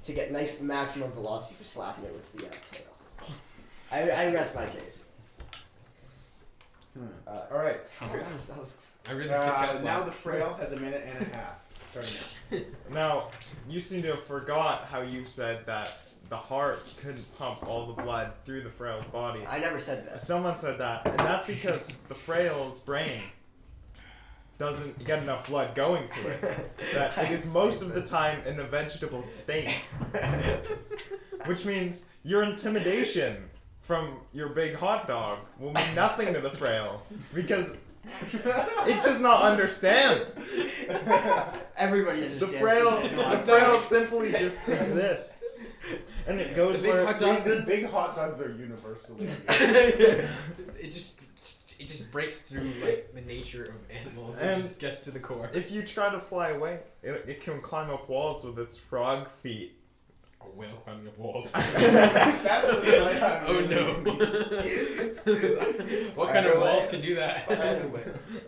to get nice maximum velocity for slapping it with the tail. I rest my case. All right. That was I really could tell Now the frail has a minute and a half. Starting now. Now, you seem to have forgot how you said that the heart couldn't pump all the blood through the frail's body. I never said that. Someone said that, and that's because the frail's brain doesn't get enough blood going to it. That it is most of the time in a vegetable state. Which means your intimidation from your big hot dog will mean nothing to the frail, because it does not understand. Everybody The understands. frail simply just exists. And it goes The big where it hot dog- pleases. Big hot dogs are universally. it just breaks through like the nature of animals and And just gets to the core. If you try to fly away, it can climb up walls with its frog feet. A whale climbing up walls. That was like, Oh no! What kind of walls can do that?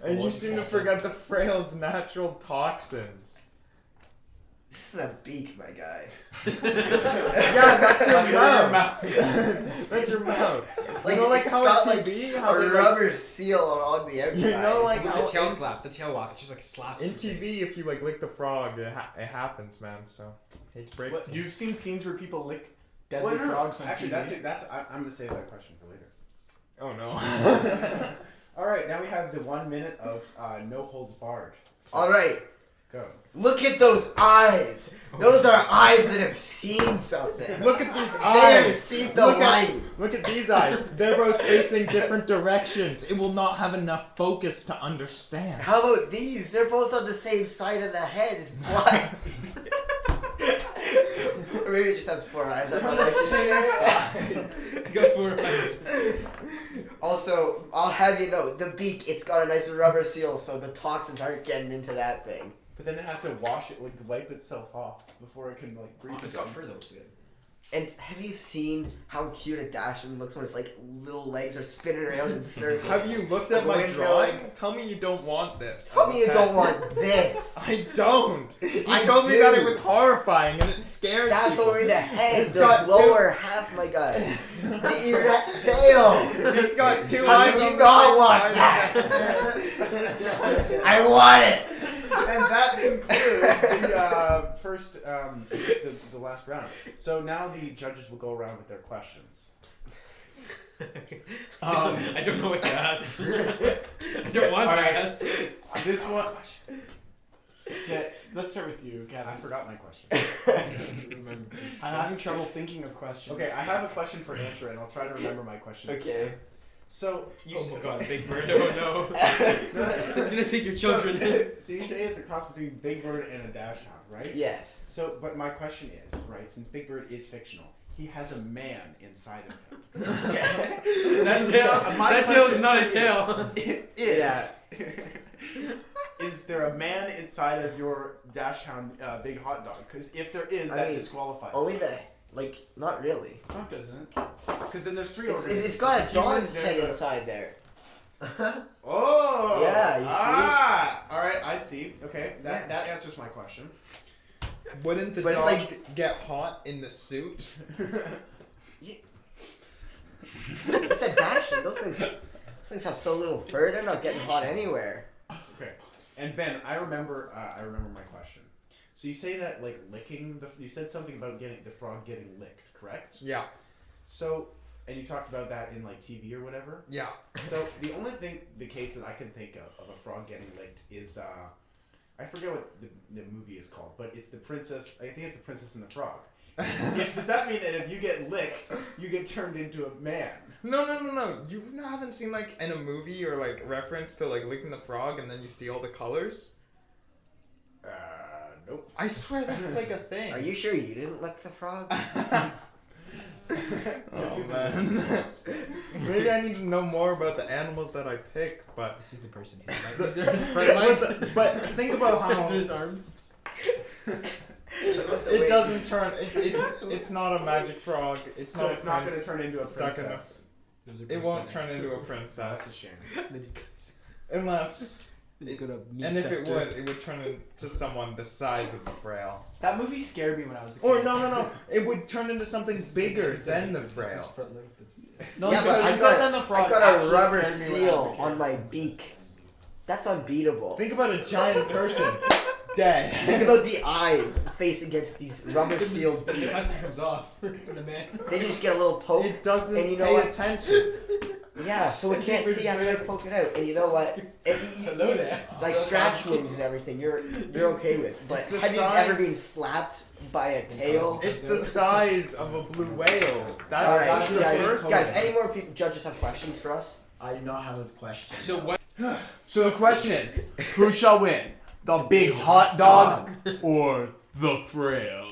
And you seem to forget the frail's natural toxins. This is a beak, my guy. Yeah, that's your mouth. That's your mouth. It's You know, like it's how got on like TV, a how they like rubber seal on the outside. You know, like With how the tail in- slap, the tail walk, it just like slaps. in you. TV, if you like lick the frog, it happens, man. So hate to break it to you. You've seen scenes where people lick Well, deadly no, no, frogs on actually, TV. I'm gonna save that question for later. Oh no. All right, now we have the 1 minute of no holds barred. So, All right, go. look at those eyes. Those are eyes that have seen something. Look at these They have eyes. seen the Look light. Look at these eyes. They're both facing different directions. It will not have enough focus to understand. How about these? They're both on the same side of the head. It's blind. Or maybe it just has 4 eyes. I'm not sure. It's got 4 eyes. Also, I'll have you know, the beak, it's got a nice rubber seal, so the toxins aren't getting into that thing. But then it has to wash it, like wipe itself off before it can like breathe. It's got again. fur though. It's good. And have you seen how cute a Dashin looks when it's like little legs are spinning around in circles? Have you looked at The my window. drawing? Tell me you don't want this. Tell as a me you pet. don't want this. I don't. You I told me do. that it was horrifying and it scares That's people. only the head, It's the got lower half, my guy. The erect tail. It's got 2 How eyes did on you the not want side that? of the head. I want it. And that concludes the first, the last round. So now the judges will go around with their questions. I don't know what to ask. I don't want to Alright. ask. This one, Yeah, let's start with you, I Gavin. forgot my question. Remember, please. I'm having trouble thinking of questions. Okay, I have a question for Answer, and I'll try to remember my question. Okay. So you Oh say, my god, Big Bird! Oh no! It's gonna take your children. So you say it's a cross between Big Bird and a Dachshund, right? Yes. So, but my question is, right? Since Big Bird is fictional, he has a man inside of him. That tail. My That tail is question not a for tail. It is. Is there a man inside of your Dachshund Big Hot Dog? Because if there is, I that mean, disqualifies. Only the, like, not really. No, it doesn't. Because then there's 3 It's organisms. got a Humans, dog's there's head a- inside there. Oh. Yeah, you see? Ah. All right, I see. Okay, that Yeah. that answers my question. Wouldn't the But it's dog like- get hot in the suit? It's a Dashin. Those things have so little fur. They're not getting hot anywhere. Okay. And Ben, I remember my question. So you say that like licking you said something about getting the frog getting licked, correct? Yeah. So, and you talked about that in like TV or whatever. Yeah. So the only case that I can think of a frog getting licked is I forget what the movie is called, but it's the princess. I think it's the Princess and the Frog. Does that mean that if you get licked, you get turned into a man? No. You haven't seen like in a movie or like reference to like licking the frog and then you see all the colors? Nope. I swear that's like a thing. Are you sure you didn't lick the frog? Oh man. Maybe I need to know more about the animals that I pick, but This is the person. The- These are his front legs. but think about how These are his arms. It doesn't turn. It's not a magic frog. It's So not. it's a not going to prince turn into a stuck in a- princess. It won't turn into a That's a princess shame. unless. And if it would turn into someone the size of the Frail. That movie scared me when I was a kid. Or no, it would turn into something bigger than the Frail. No, Yeah, the but I Princess got- and the Frog I got a actually rubber scared me when I was a seal kid. on my beak. That's unbeatable. Think about a giant person dead. Think about the eyes faced against these rubber sealed The beaks. custom comes off. The man. They just get a little poke. It doesn't And you know pay what? attention. Yeah, so it can't see after I poke it out. And you know what? Hello there. Like scratch wounds and everything, you're okay with. But It's the have you size- ever been slapped by a tail? It's the size of a blue whale. That's, All right, that's the first guys. one. Any more people, judges have questions for us? I do not have a question. So what? So the question is, who shall win? The big hot dog or the Frail?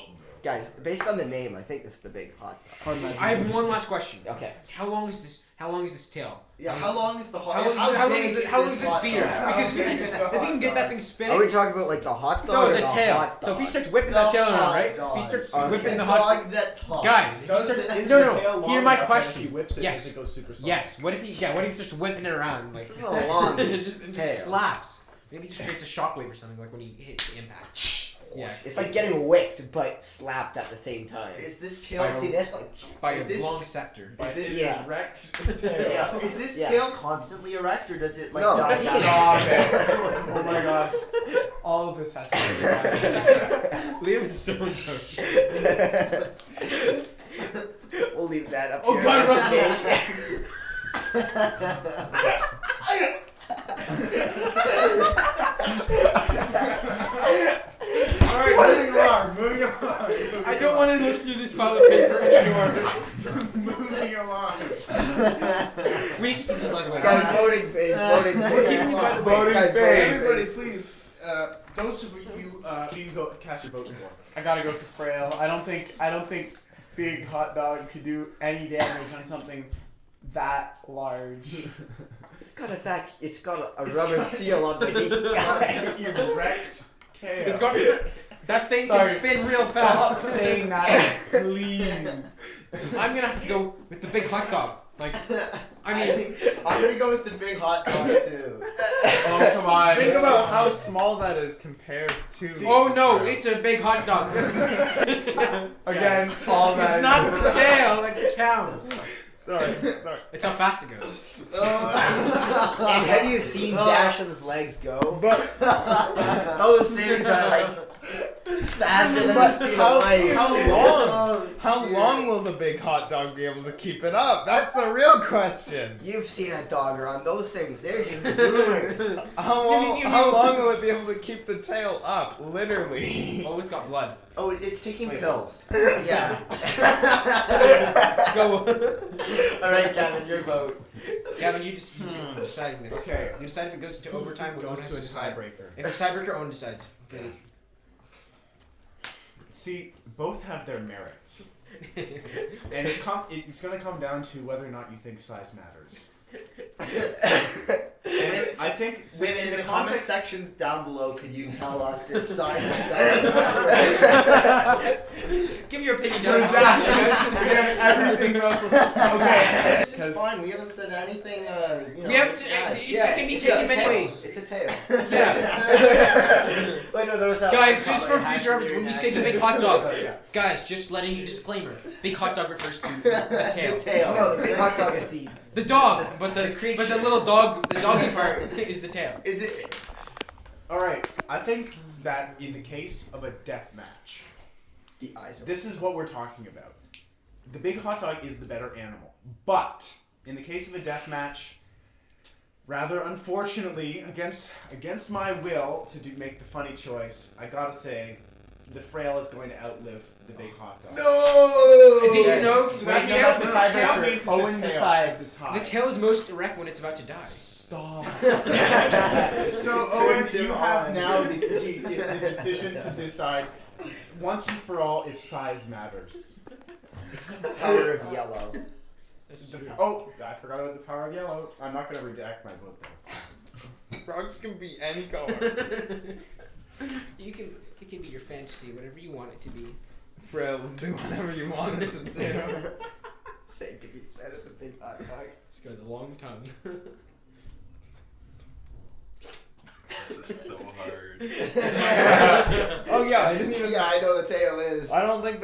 Guys, based on the name, I think it's the big hot dog. I have one last question. Okay. How long is this? How long is this tail? Yeah, how long is the hot How long is this hot beer? dog? Because we can, if we can get that thing Are we spinning. talking about like the hot dog No, or the tail. hot So if he dog? starts whipping that tail around, right? If he starts whipping the hot dog that's hot. guys, if he starts, Is no, the tail no. long Hear my enough that if question. he whips it, Yes. does it go super soft? Yes. What if he? Yeah. What if he starts whipping it around like? This is a long it just tail. slaps. Maybe it just creates a shockwave or something like when he hits the impact. Yeah. It's like getting whipped but slapped at the same time. Is this tail? By See this? Like, By Is a this- long scepter. Is this Yeah. Erect tail. Yeah. Is this Yeah. tail constantly erect or does it like No. die Stop down? Oh my god. All of this has to be Liam is so uncomfortable. we'll leave that up to Oh, your God, imagination. Alright, moving along, moving along. I don't want to look through this pile of paper anymore. Moving along. We need to keep this by the way. Guys, voting page, voting We're keeping page. these by the Voting way. Guys, page. voting Everybody, page. please, those who you go cast your vote for. I gotta go for Frail. I don't think big hot dog could do any damage on something that large. It's got a rubber seal on the beak. Erect tail. It's got that thing Sorry. can spin real Stop fast. saying that, please. I'm gonna have to go with the big hot dog. Like, I mean, I'm gonna go with the big hot dog too. Oh come on. Think about how small that is compared to. oh no, it's a big hot dog. Again, all that. It's not the tail that counts. Sorry. It's how fast it goes. And have you seen Dasham's legs go? But Those things are like faster than the But speed of light. how long will the big hot dog be able to keep it up? That's the real question. You've seen a dog run. Those things, they're just zoomers. How long will it be able to keep the tail up? Literally. Oh, it's got blood. Oh, it's taking pills. Yeah. Go. Alright, Gavin, your vote. Gavin, you just deciding this. Okay. You decide if it goes to overtime. Owen Goes has to to a decide. tiebreaker. If it's tiebreaker, Owen decides. See, both have their merits. And it's going to come down to whether or not you think size matters. And I think so In the comment context section down below, could you tell us if size doesn't matter? Give your opinion, No, Doug. Again, everything else. Okay. This is fine. We haven't said anything. You know, We have to. bad. It can be taken many ways. It's a tail. Yeah. Wait, no, there was that Guys, one just comment, for it has future to be reference, when we next. say the big hot dog, guys, just letting you disclaimer. Big hot dog refers to the tail. The tail. No, the big hot dog is the. The dog, but the creature. but the little dog, the doggy part is the tail. Is it? Alright, I think that in the case of a death match, The eyes. this is what we're talking about. The big hot dog is the better animal. But in the case of a death match, rather unfortunately, against my will to make the funny choice, I gotta say, the Frail is going to outlive the big hot dog. No! Did you know So the that tail, means the the tiebreaker. tail means it's a Owen tail. decides. It's a tie. the tail is most erect when it's about to die. Stop. So Owen, Turns you him have on. now the decision to decide once and for all if size matters. Power of yellow. Oh, I forgot about the power of yellow. I'm not going to redact my vote though. Frogs can be any color. You can It can be your fantasy, whatever you want it to be. Frail will do whatever you want it to do. Same could be said at the big hot dog. It's got a long tongue. This is so hard. Oh yeah, I didn't even. Yeah, I know the tail is. I don't think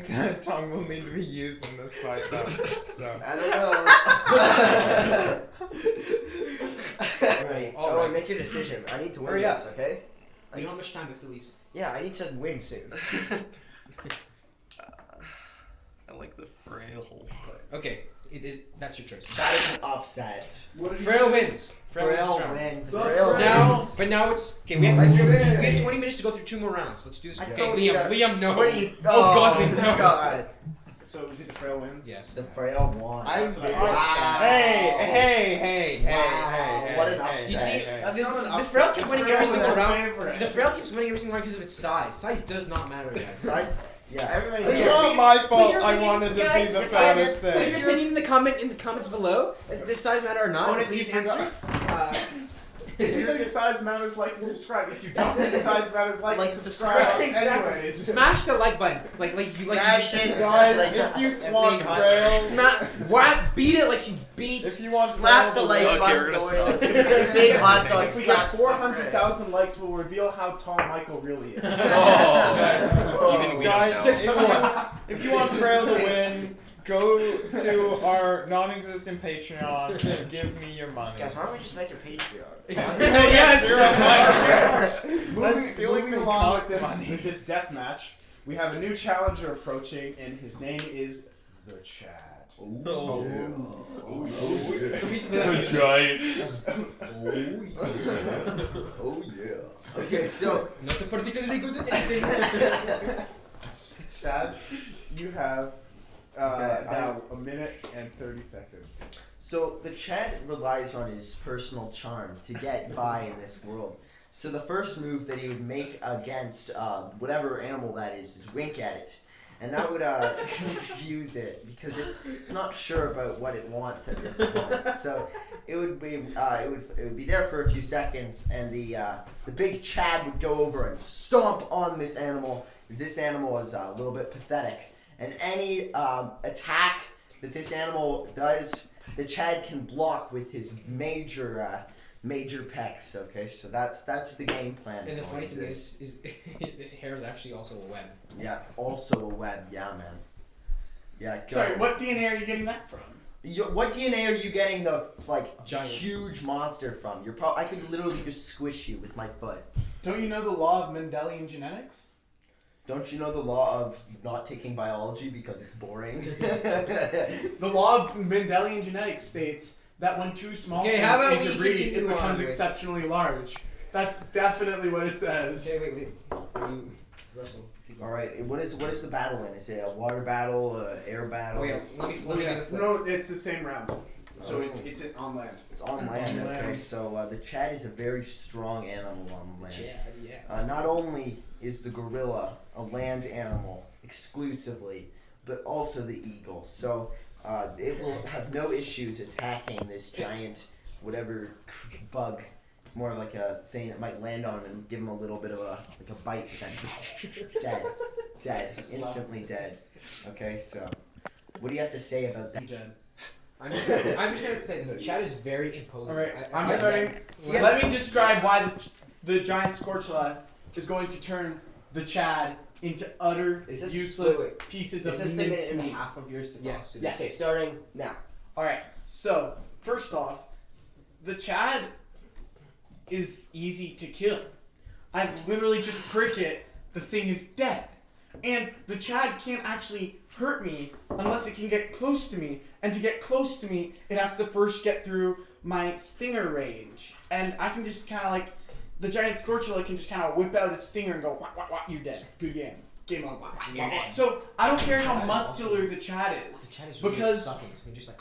that tongue will need to be used in this fight though. So. I don't know. Alright. All Oh, right. make your decision. I need to win Hurry this, up. okay? You know how much time we have to leave? Yeah, I need to win soon. I like the frail. Okay, that's your choice. That is an upset. Frail wins. Frail Frail wins. wins. Frail Now, wins. but now it's okay. We have 20 minutes to go through 2 more rounds. Let's do this. I Okay, don't need Liam, no. What do you? Oh, God, no. God. So did the frail win? Yes. The frail won. I'm That's what I wow. Hey! Wow, what an upset. You see, That's the, not an the upset. frail keeps winning every Frail is single a round. favorite. The frail keeps winning every single round because of its size. Size does not matter, guys. Size? Yeah, everybody. It's knows. not my fault. your I opinion, wanted to be guys, the if fattest Put thing. your opinion in the comments below. Does this size matter or not? Oh, and Please if you answer. If you think size matters, like and subscribe. If you don't think size matters, like and and subscribe. Exactly. Anyways. Smash the like button. Like you Smash it. Guys, Like if you a want big frail, Smash. What? Beat it like you beat. if you want Slap the frail, like Okay, button. we're gonna boy. stop. The big hot dog If we get slaps. 400,000 likes, we'll reveal how tall Michael really is. Oh, even we guys, don't know. if you want frail to win, go to our non-existent Patreon and give me your money. Guys, why don't we just make a Patreon? Yes. Moving along with this death match, we have a new challenger approaching, and his name is the Chad. So basically, The giant. Oh yeah. Okay, so not a particularly good at anything. Chad, you have Okay, now a minute and 30 seconds. So the Chad relies on his personal charm to get by in this world. So the first move that he would make against whatever animal that is wink at it, and that would confuse it because it's not sure about what it wants at this point. So it would be there for a few seconds, and the big Chad would go over and stomp on this animal. Because this animal is a little bit pathetic, and any attack that this animal does, the Chad can block with his major pecs. Okay, so that's the game plan. And the going funny into thing this. is this hair is actually also a web. Yeah, also a web. Yeah, man. Yeah. Go. Sorry, what DNA are you getting that from? What DNA are you getting the Giant. huge monster from? I could literally just squish you with my foot. Don't you know the law of Mendelian genetics? Don't you know the law of not taking biology because it's boring? The law of Mendelian genetics states that when two small Okay, things how about we interbreed, it continue on becomes with- exceptionally large. That's definitely what it says. Okay, wait. Are you, Russell? keep All going. right. What is the battle in? Is it a water battle, air battle? Oh yeah, let me do the flip. No, it's the same round. So Oh. it's on land. It's on land. On Okay. land. So the Chad is a very strong animal on land. Yeah. Not only is the gorilla a land animal exclusively, but also the eagle. So it will have no issues attacking this giant, whatever bug. It's more like a thing that might land on him and give him a little bit of a bite. Then dead, instantly dead. Okay, so what do you have to say about that? I'm just gonna say that Chad is very imposing. All right, I I'm starting. Yes. Let me describe why the giant Scorchula is going to turn the Chad into utter Is this- useless wait, pieces Is of this the minute mince and a meat. half of yours to talk? Yes. Yes. Okay, starting now. All right. So first off, the Chad is easy to kill. I literally just prick it. The thing is dead, and the Chad can't actually hurt me unless it can get close to me. And to get close to me, it has to first get through my stinger range. And I can just kind of like, the giant Scorchula can just kind of whip out its stinger and go, wah, wah, wah, you're dead. Good game. Game on. You're dead. So I don't care how Chad is muscular awesome. the Chad is. The Chad is really Because- sucking. So you just like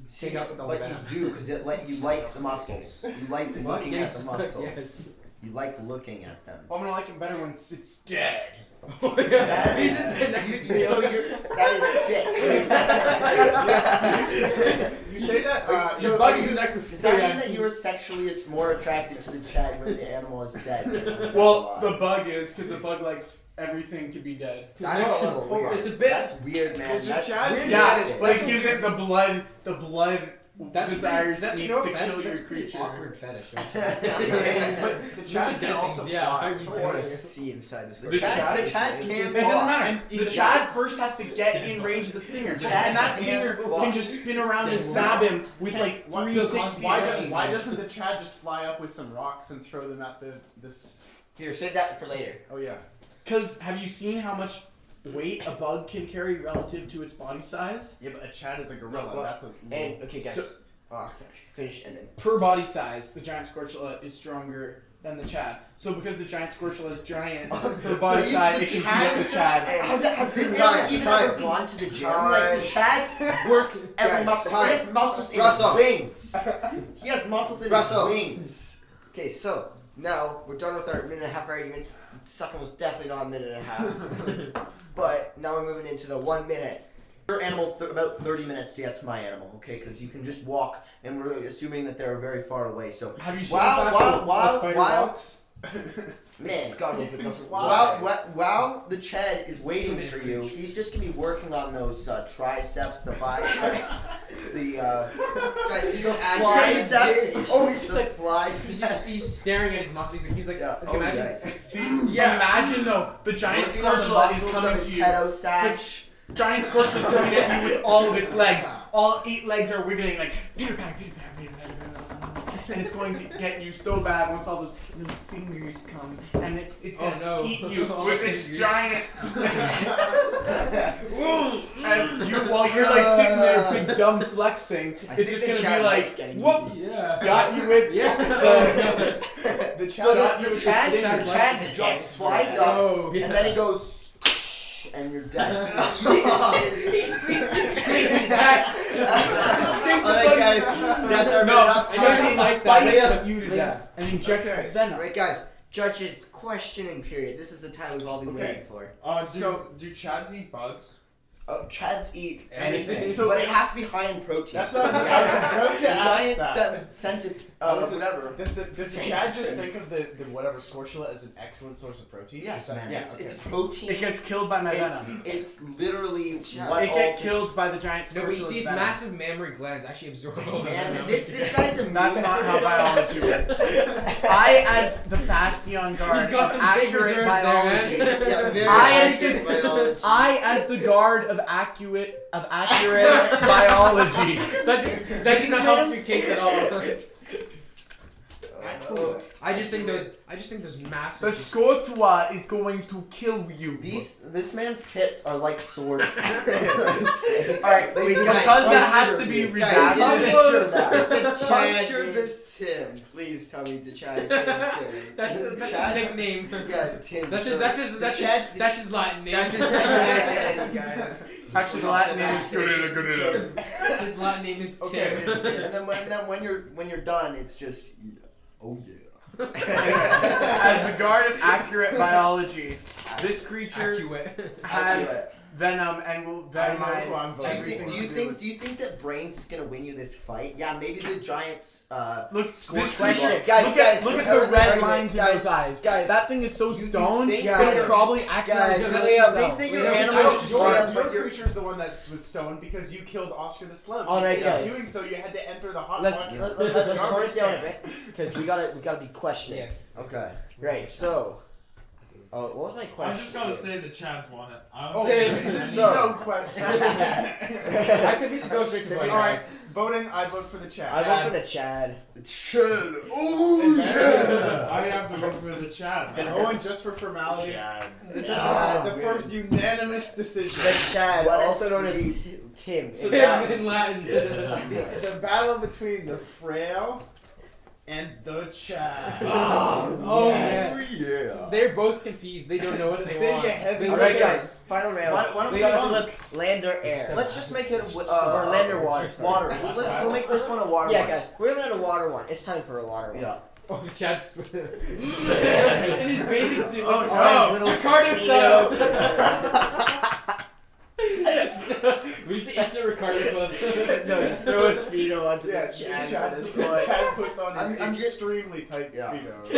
See, take out the but you do because you like the muscles. You like looking at the muscles. Yes. You like looking at them. I'm gonna like it better when it's dead. Oh, yeah. That He's is- just in there. That is sick. You say that? So Your bug are is you- a necrophilia. Does that mean that you are sexually more attracted to the Chad when the animal is dead? than when it's Well, alive? the bug is because the bug likes everything to be dead. That's a little weird. It's a bit- That's weird, man. Is the That's Chad- weird. Yeah, That's but it a- gives it the blood That's desires that's needs no to offense, kill but your that's a pretty creature. awkward fetish, don't you? But the It's Chad a can dead also thing, yeah. fly. I want to see inside this. The The Chad Chad can It fly. doesn't matter. And The he's a- Chad first has to get in range of the stinger, Chad and that can stinger fly. can just spin around and stab him with like Why- 360. Why doesn't the Chad just fly up with some rocks and throw them at this? Here, save that for later. Oh yeah. Because have you seen how much weight a bug can carry relative to its body size? Yeah, but a Chad is a gorilla. No, That's a. And okay, guys. So- Finish and then. Per body size, the giant scorchula is stronger than the Chad. So because the giant scorchula is giant, per body size, it can beat up the Chad. Has this Time, ever even time. ever gone to the gym? Time. Like, the Chad works every Guys, muscle. time. He has muscles in Russell. his wings. He has muscles in Russell. his wings. Okay, so now we're done with our minute and a half arguments. The second was definitely not a minute and a half. But now we're moving into the 1 minute. Your animal about 30 minutes to get to my animal, okay? Because you can just walk, and we're assuming that they're very far away. So Have you seen Wow, how fast wow, a spider wow. walks? It man, scuttles, it doesn't while the Chad is waiting for you, he's just gonna be working on those triceps, the biceps, the Guys, you don't triceps. Oh, he's just the like flies. He's staring at his muscles. He's like, Yeah. okay, Oh, imagine. yes. Yeah. Imagine though, the giant Working on the scorchula is muscles coming of his to you. pedo stash. Giant scorchula is coming at you with all of its legs. All 8 legs are wiggling like pitter patter, pitter patter, pitter patter, pitter patter. And it's going to get you so bad once all those little fingers come, and it's Oh, gonna no. eat you Oh, with its fingers. giant. And you, while you're like sitting there, big dumb flexing, I it's think just the gonna be Chad likes like, getting whoops, Yeah. got you with Yeah. The So Chad. the the Chad, stinger. the Chad's head flies up, Oh, yeah. and then he goes, and you're dead. He squeezes it between his backs. Alright, guys, that's our No, minute it up. doesn't like Liam, that. You to Liam. death and injects Okay. its venom. Alright, guys, judges questioning period. This is the time we've all been Okay. waiting for. Do Chads eat bugs? Chads eat Anything. anything, So- but it has to be high in protein. That's what I was The going to ask giant that. scented, Was it- whatever. Does the Chad just think of the whatever scorchula as an excellent source of protein? Yes, Is that- man. Yeah, it's, okay. it's protein. It gets killed by my It's, venom. it's literally Yeah. what It all gets the- killed by the giant No, but you scorchula's see, its venom. massive mammary glands actually absorb all the Man, venom. this guy's a That's not how biology works. I, as the Bastion guard He's got of some big accurate reserves biology, there, man. Yeah, very I accurate biology. I, as the guard of accurate biology, That does not help your case at all. Oh, I just think those the massive. Scortua is going to kill you. this man's tits are like swords. Alright, Wait, because guys, that has to be guys, rebalanced. Sure that. It's the Chad Puncture named the- Tim. Please tell me the Chad is named Tim. That's his nickname. Yeah, Tim. That's sure. his Latin name. That's his second identity, guys. Actually, the Latin name is Tim. His Latin name is Okay, Tim. and then when you're done, it's just oh yeah. As the guard of accurate biology, this creature Accurate. has venom and will venomize I'm everything. Do you think that Brains is gonna win you this fight? Yeah, maybe the Giants. Look, this question. creature, Guys, look guys, at, look at how the are red argument? lines in Guys, those eyes. guys. That thing is so You stoned, think- it'll guys, probably accidentally guys, kill Liam, itself. think that your Liam, animal is your- smart, Your but you're creature's the one that was stoned because you killed Oscar the Slum. All right, In guys. doing so, you had to enter the hot Let's box. let's tone garbage it down a can. bit because we gotta be questioning. Yeah. okay. Right. So, what was my question? I'm just gonna say the Chads want it. I Oh, don't Say think it. there's So- no question. I said we just go straight to voting, All right, guys. voting. I vote for the Chad. I vote for the Chad. Chad. Oh yeah. I have to vote for the Chad. And Man. Owen, just for formality, Ah, the first unanimous decision. The Chad, What also else known do as we- Tim. Tim in Latin. The battle between the Frail and the Chad. Oh, Yes. Yeah. They're both confused. They don't know what they Big want. heavy They All look right, at- guys. Final round. Why don't we we gotta do- flip land or air. Let's just make it or land or water. sorry. water. We'll make this one a water. Yeah, one. guys. We're gonna have a water one. It's time for a water one. Yeah. Oh, the Chad's in his bathing suit. Oh, Oh, his little Ricardo speedo. style. We need to insert Ricardo Club. No, just throw a speedo onto Yeah, the Chad, Chad with his foot. Chad puts on his I'm just- extremely tight Yeah. speedo. He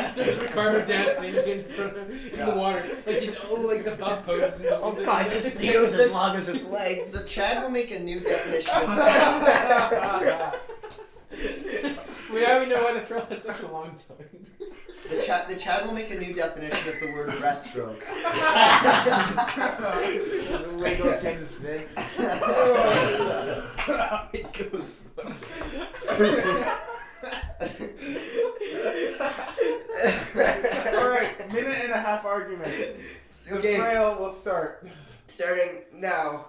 just starts Ricardo dancing in front of in the water, like these like the bug poses. Oh god, this speedo's as long as his legs. The Chad will make a new definition of We already know why the frill has such a long tongue. the Chad will make a new definition of the word breaststroke. Just wiggle Tim's bits. It goes. Alright, minute and a half arguments. The Okay. frail will start. Starting now.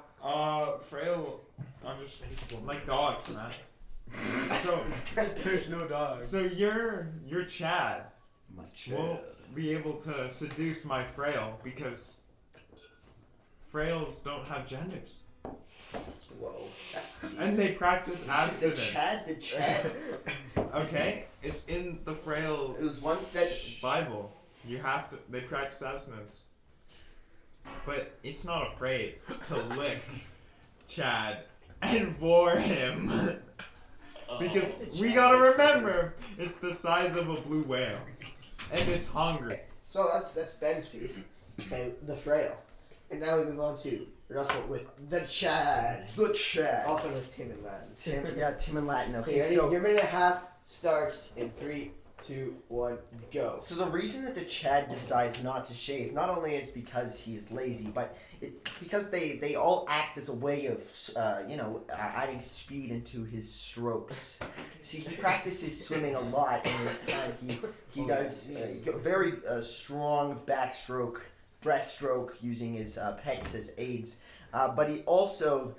Frail are just like dogs, man. So, There's no dog. so your Chad won't be able to seduce my Frail because Frails don't have genders. Whoa. That's deep. And they practice The abstinence. Chad. Okay? It's in the Frail It was once said. Bible. You have to, they practice abstinence. But it's not afraid to lick Chad and vor him. Because we gotta remember, it's the size of a blue whale. And it's hungry. So that's Ben's piece, and the frail, and now we move on to Russell with the Chad. The Chad. Also known as Tim in Latin. Tim and Latin. Okay, Okay, ready? so Your minute and a half starts in 3, 2, 1, go. So the reason that the Chad decides not to shave, not only is because he's lazy, but it's because they all act as a way of, adding speed into his strokes. See, he practices swimming a lot in his time. He does very strong backstroke, breaststroke using his pecs as aids. But he also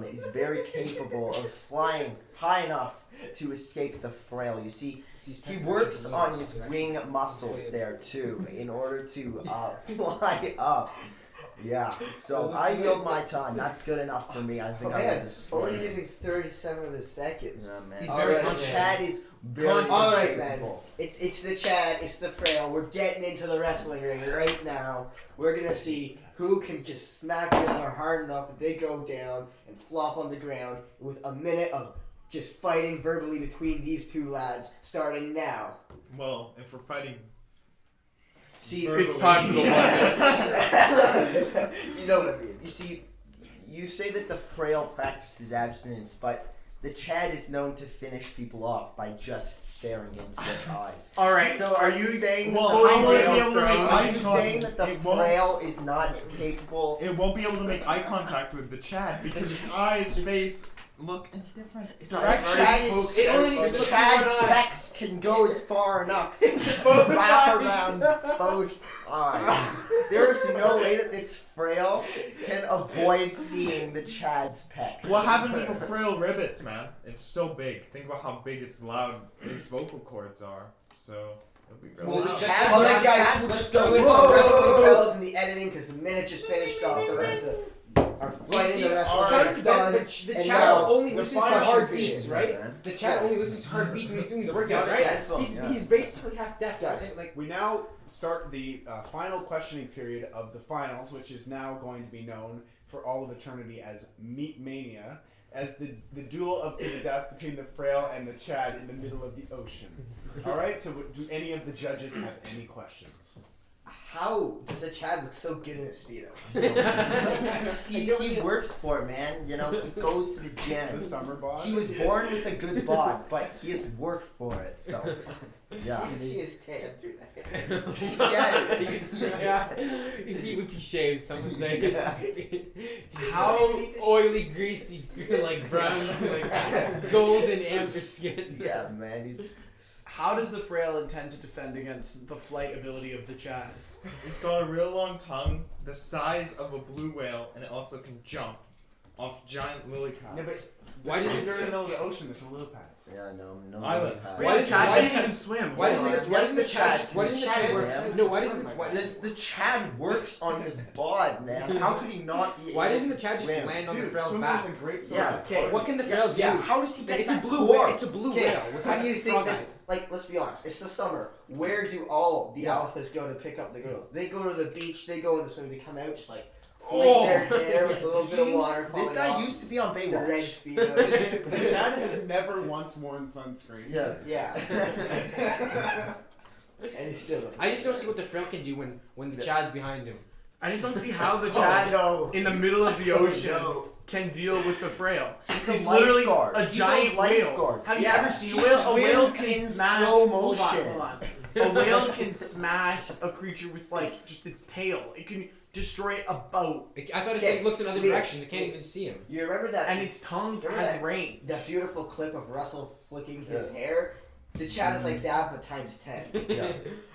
is very capable of flying high enough to escape the frail. You see, he works on his wing muscles there too in order to fly up. Yeah, so I yield my time. That's good enough for me. I think I will destroy only him. using 37 of the seconds. Yeah, man. He's Alright, very the confident. Chad is very All right, man. capable. It's the Chad, it's the frail. We're getting into the wrestling ring right now. We're gonna see who can just smack the other hard enough that they go down and flop on the ground with a minute of just fighting verbally between these two lads, starting now. Well, if we're fighting See, It's time to go. you know what I mean. You see, you say that the frail practices abstinence, but the Chad is known to finish people off by just staring into their eyes. All right. So are you saying Well, that how the will it be frail, able to make are eye you contact? saying that the It won't. frail is not capable? It won't be able to make eye contact with the Chad because its eyes, face look different. It's No, not it's Chad already is, poked It only needs to the look Chad's one eye. pecs can go as far enough to both wrap eyes. around both eyes. There is no way that this frail can avoid seeing the Chad's pecs. What happens if a frail ribbits, man? It's so big. Think about how big its vocal cords are. So it'll be really Well, the loud. Chad, All right, the guys, Chad will let's just go with whoa, some whoa, wrestling whoa. fellas in the editing because the minute just finished off. Our fight in the wrestling is done. The And Chad now, only the listens to final hard period, beats, right? man. The Chad Yes. only listens to hard beats when he's doing his workout, Yes, right? yes, He's basically half deaf. So Yes. like We now start the final questioning period of the finals, which is now going to be known for all of eternity as Meat Mania, as the duel up to the death between the frail and the Chad in the middle of the ocean. All right. So, do any of the judges have any questions? How does the Chad look so good in his speedo? He works for it, man. You know, he goes to the gym. The summer bod. He was born with a good bod, but he has worked for it. So, yeah. You can see his tan through that. Yes, you can see yeah. If he shaves, someone's saying it's just How oily, greasy, like brown, like golden amber skin. Yeah, man. He's, How does the frail intend to defend against the flight ability of the Chad? It's got a real long tongue, the size of a blue whale, and it also can jump off giant lily pads. Yeah, but Why does it- You're in the middle of the ocean. There's no lily pads. Yeah, no. Islands. pass. Why does- Chad why can't does- even swim. Why doesn't Hold the on. why doesn't the Yes, Chad the why doesn't the Chad Chad works. no why doesn't The Chad works on his bod, man. How could he not be? why able doesn't the to Chad just swim? land on the Dude, Frail's swimming back? is a great source Yeah, of okay. protein. What can the Yeah, Frail do? yeah. How does he get Like, it's a that blue core? whale. It's a blue Okay, whale with how do you like think frog that? eyes. Like, let's be honest. It's the summer. Where do all the Yeah. alphas go to pick up the girls? They go to the beach. They go in the swim. They come out just like Oh. flick their hair with a little bit of water This falling guy off. used to be on the red Baywatch. speedo. The Chad has never once worn sunscreen. Yeah. Yeah. And he still doesn't. I just don't see what the Frail can do when the Chad's behind him. I just don't see how the Chad no. in the middle of the ocean No. can deal with the Frail. He's a He's literally lifeguard. a He's giant whale. lifeguard. Have you Yeah. ever seen a He whale? A whale swims can in smash. slow Hold on, motion. hold on. A whale can smash a creature with like just its tail. It can destroy a boat, I thought Okay, it looks in other Liam. directions. It can't even see him. You remember that? and its tongue Remember has that- range. that beautiful clip of Russell flicking his Yeah. hair? The Chad is like that, but times 10. Yeah.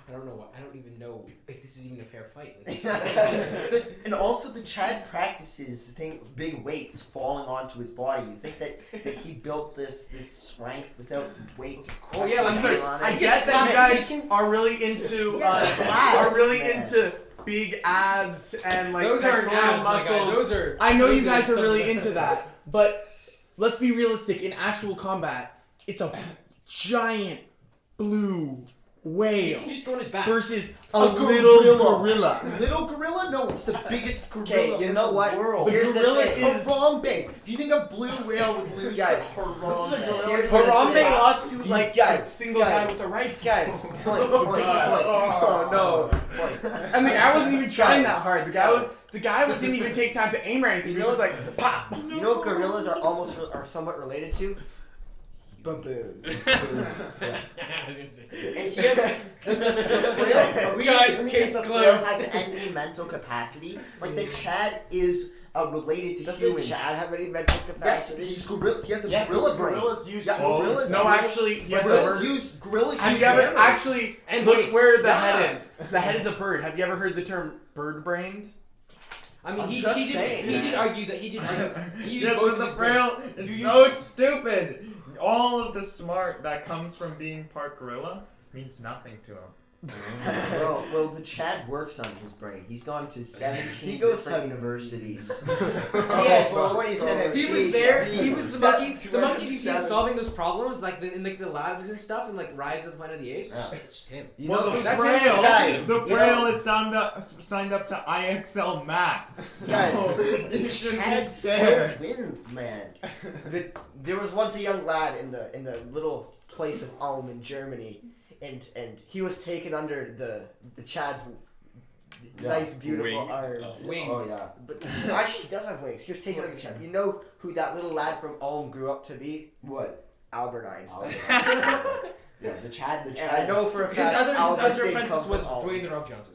I don't know what. I don't even know if this is even a fair fight. Like, And also the Chad practices big weights falling onto his body. You think that he built this strength without weights? Oh, yeah, like, crushing it's- on I it? get that you slapped. guys are really into Yeah, are really man. into big abs and like those aren't pectoral abs, my guy. muscles. Those are. I know those you guys are some- really into that, but let's be realistic. In actual combat, it's a giant blue You whale can just go on his back. versus a, A little gorilla. gorilla. Little gorilla? No, it's the biggest gorilla Okay, you in know the what? world. The Here's the gorilla thing. is- Harambe. Do you think a blue whale would lose Guys, to Harambe? Here's the Harambe thing. lost to like guys, a single guy guys, with a rifle. Guys, point. Oh, no. Point. And the guy wasn't even trying Guys, that hard. The guy didn't even take time to aim or anything. He was just like pop. You know what gorillas are somewhat related to? Baboons. And he has the frail. Guys, the case frail closed. has any mental capacity. Like the Chad is related to Does the humans. Chad have any mental Yes, capacity? he's gorilla. He has a Yeah, gorilla brain. gorillas use Yeah, tools. gorillas. No, actually, he has a Gorillas bird. use gorillas. Have use you ever hammers. actually And look weights. where the Yeah. head is? The head is a bird. Have you ever heard the term bird-brained? I mean, I'm he just did. saying, He did man. argue that he did. He used Yes, both but of the his brains. frail is so stupid. All of the smart that comes from being part gorilla means nothing to him. Well, the Chad works on his brain. He's gone to 17 He goes different to- universities. Yes, well, when he said that, He was there. He was the monkey. The monkeys you see 27. solving those problems, like in like the labs and stuff, and like Rise of the Planet of the Apes. Yeah. It's just him. You Well, know, the that's frail, him. Guys, the you frail know- is signed up to IXL Math. So Guys, you shouldn't be Chad scared. still wins, man. there was once a young lad in the little place of Ulm in Germany, and he was taken under the Chad's nice, beautiful Wing. arms. Wings. Oh yeah. But actually, he does have wings. He was taken under the Chad. You know who that little lad from Ulm grew up to be? What? Albert Einstein. Yeah, the Chad. And I know for a His fact other Albert did apprentice come was from Ulm. Dwayne the Rock Johnson.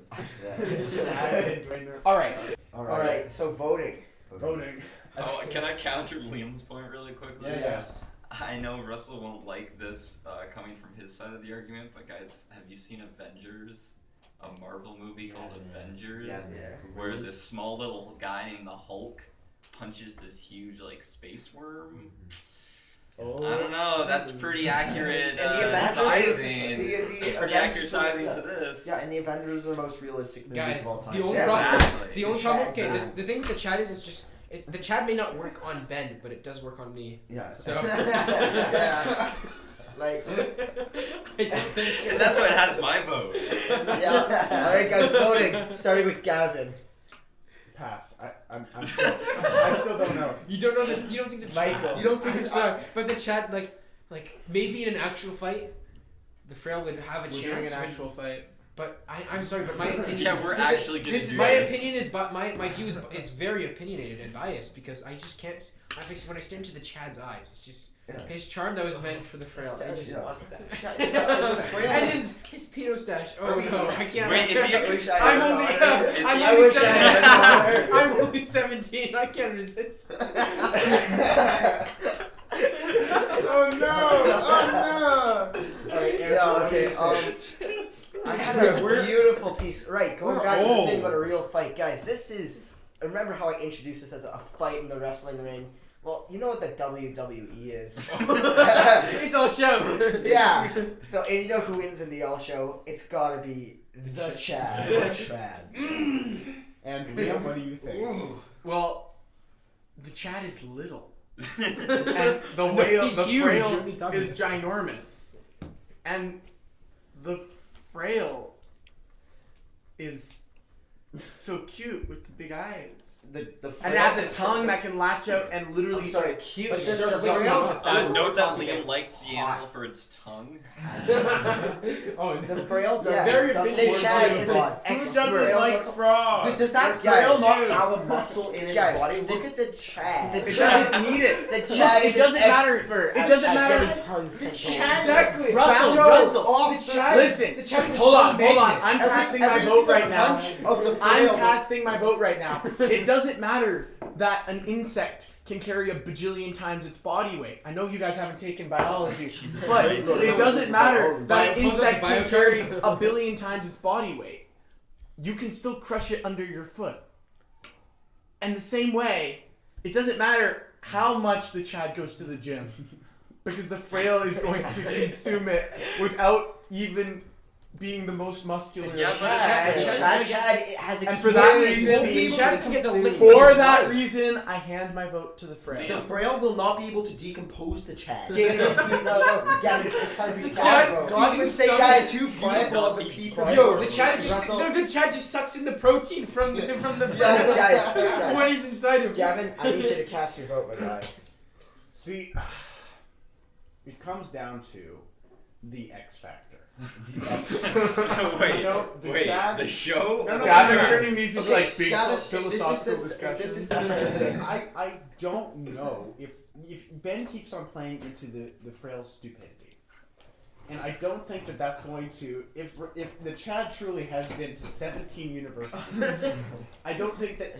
All right. All All right, so voting. Voting. Oh, can I counter Liam's point really quickly? Yes. I know Russell won't like this coming from his side of the argument, but guys, have you seen Avengers? A Marvel movie called Avengers? Yeah. Where this small little guy named the Hulk punches this huge like space worm. Oh. I don't know. That's pretty accurate And the Avengers is- sizing. the Pretty Avengers accurate is- sizing yeah. to this. Yeah, and the Avengers are the most realistic movies Guys, of all time. the only Yeah. problem, Exactly. the only problem. Chad's Okay, ass. the thing with the Chad is, it's just the Chad may not work on Ben, but it does work on me. Yeah. So. Yeah. Like, I don't think. And that's what has my vote. yeah. All right, guys, voting. Starting with Gavin. Pass. I still don't know. You don't know that. You don't think the Chad. Michael. You don't think I'm it's- sorry, but the Chad, like maybe in an actual fight, the Frail would have a We're chance. doing an actual fight. But I'm sorry, but my opinion. Yeah, we're actually gonna do My this. opinion is, but my view is very opinionated and biased because I just can't. When I stare into the Chad's eyes, it's just Yeah. his charm that was meant for the Frail. I just, Yeah. and his pedo stash. Oh no, I can't. Wait, is he a- wish I I'm had a only. daughter. Is I'm he- I only wish I had a daughter. 17. I'm only 17. I can't resist. Oh no! Oh Yeah, okay. I had a beautiful piece. Right, going back to the thing about a real fight, guys. This is. Remember how I introduced this as a fight in the wrestling ring? Well, you know what the WWE is. It's all show. Yeah. So, and you know who wins in the all show? It's gotta be the Chad. Chad. And Liam, what do you think? Well, the Chad is little, and the whale, he's the huge. frail, What are you talking is ginormous, and the frail is so cute with the big eyes, The and it has a tongue that can latch out and literally. I'm sorry, cute. But There's there's nothing no- about Oh, Note that talking Liam about liked the hot. animal for its tongue. Oh, The frail does Yeah, Very doesn't efficient. work Chad on his is an body. ex- Who doesn't frail- like frogs? Does that Guys, frail not have a muscle in his Guys, body? Look at the Chad. the It Chad- doesn't need it. The Chad It is doesn't an matter. expert It doesn't at matter. getting tongue symptoms. exactly. Russell, Russell, the Chad. Listen, The Chad is hold on, a hold on. magnet. I'm casting my Every vote single right now. punch of the I'm frail- casting my vote right now. It doesn't matter that an insect can carry a bajillion times its body weight. I know you guys haven't taken biology, Jesus but Christ. it doesn't matter that an Bio- insect bio- can carry a billion times its body weight. You can still crush it under your foot. And the same way, it doesn't matter how much the Chad goes to the gym, because the frail is going to consume it without even being the most muscular. Yeah, but Chad has And for that experience reason, being Chad can get the lick. For that reason, I hand my vote to the The frail. frail will not be able to decompose the Chad. Gavin, please, Gavin, it's time for you to Chad- bro. God would say Guys, that too prideful of a piece of Yo, the Chad just Russell. the Chad just sucks in the protein from the Yeah, guys. what is inside him. Gavin, I need you to cast your vote, my guy. See, it comes down to the X Factor. Wait, You know, the wait, Chad- the show? No, no, Gavin no. turning these into like big Gavin, philosophical this is discussions. Listen, I don't know if Ben keeps on playing into the frail stupidity, and I don't think that that's going to if the Chad truly has been to 17 universities, I don't think that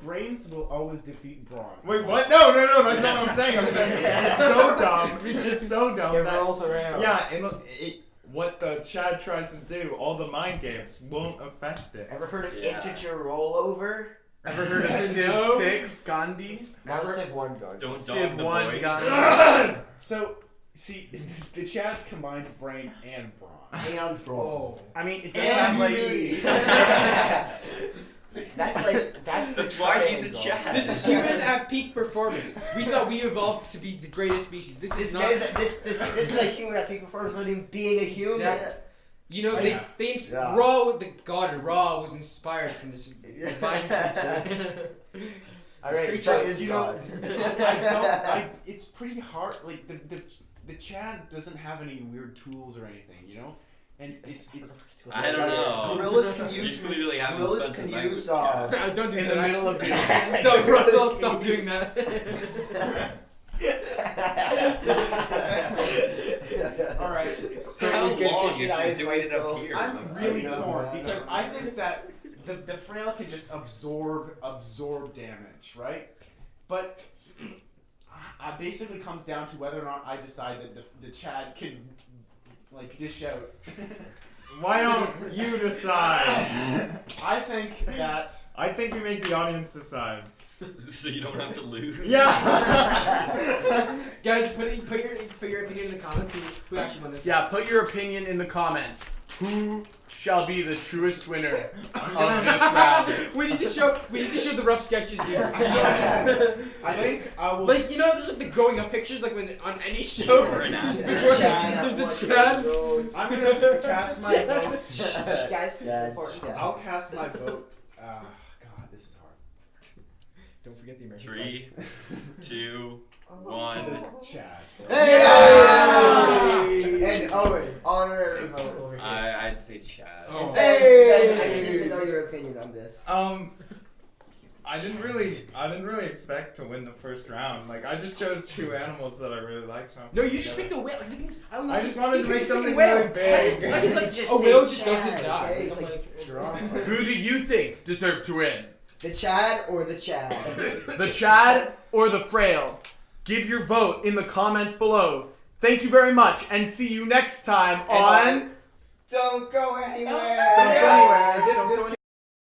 brains will always defeat brawn. Wait, what? No, that's not what I'm saying. I'm saying it's so dumb. It's so dumb. It that- rolls around. Yeah, what the Chad tries to do, all the mind games won't affect it. Ever heard of Yeah. integer rollover? Ever heard of Civ No. 6 Gandhi? Now Civ 1 guard. Don't Civ dog the 1 boys. Gandhi. So, see, the Chad combines brain and brawn. and brawn. Oh. I mean, it does And have like. humility. That's the That's why he's a triangle. Chad. This is human at peak performance. We thought we evolved to be the greatest species. This This is man not. is this is like human at peak performance, not even being a human. Exactly. You know, Yeah. Yeah. Ra, the god Ra, was inspired from this divine creature. All right, This so creature is you know, It's pretty hard. Like the Chad doesn't have any weird tools or anything, you know, and it's. I don't know. Gorillas can use. You clearly haven't Gorillas spent can the night use. with Chad. I don't do In that. the middle of the. Stop, Russell. Stop doing that. All right. So So how you get long Christian if eyes, you're doing it Michael. up here? I'm really I know. torn because I think that the frail can just absorb damage, right? But it basically comes down to whether or not I decide that the Chad can like dish out. Why don't you decide? I think that I think we make the audience decide. So you don't have to lose. Yeah. Guys, put your opinion in the comments. Who actually won this? Yeah, put your opinion in the comments. Who shall be the truest winner of this round? We need to show the rough sketches here. I think I will. Like, you know, there's like the growing up pictures, like when on any show. Or an There's actor. before- Chad, there's the Chad. I'm gonna cast my vote. Guys, Chad, important. Chad. I'll cast my vote. God, this is hard. Don't forget the American 3, flags. 2, To 1. the Chad. Hey! Yay! And Owen, honorary vote over here. I'd say Chad. Oh. Hey! I just need to know your opinion on this. I didn't really expect to win the first round. Like I just chose two animals that I really liked. No, you just picked a whale. Like, the things, I don't know. I just wanted to make something whale. really big. Like, it's like Just a say whale just Chad, doesn't die. okay? I'm It's like, Draw. Who do you think deserve to win? The Chad or the Chad? The Chad or the Frail? Give your vote in the comments below. Thank you very much, and see you next time on. Don't go anywhere. Don't go anywhere. This Don't go can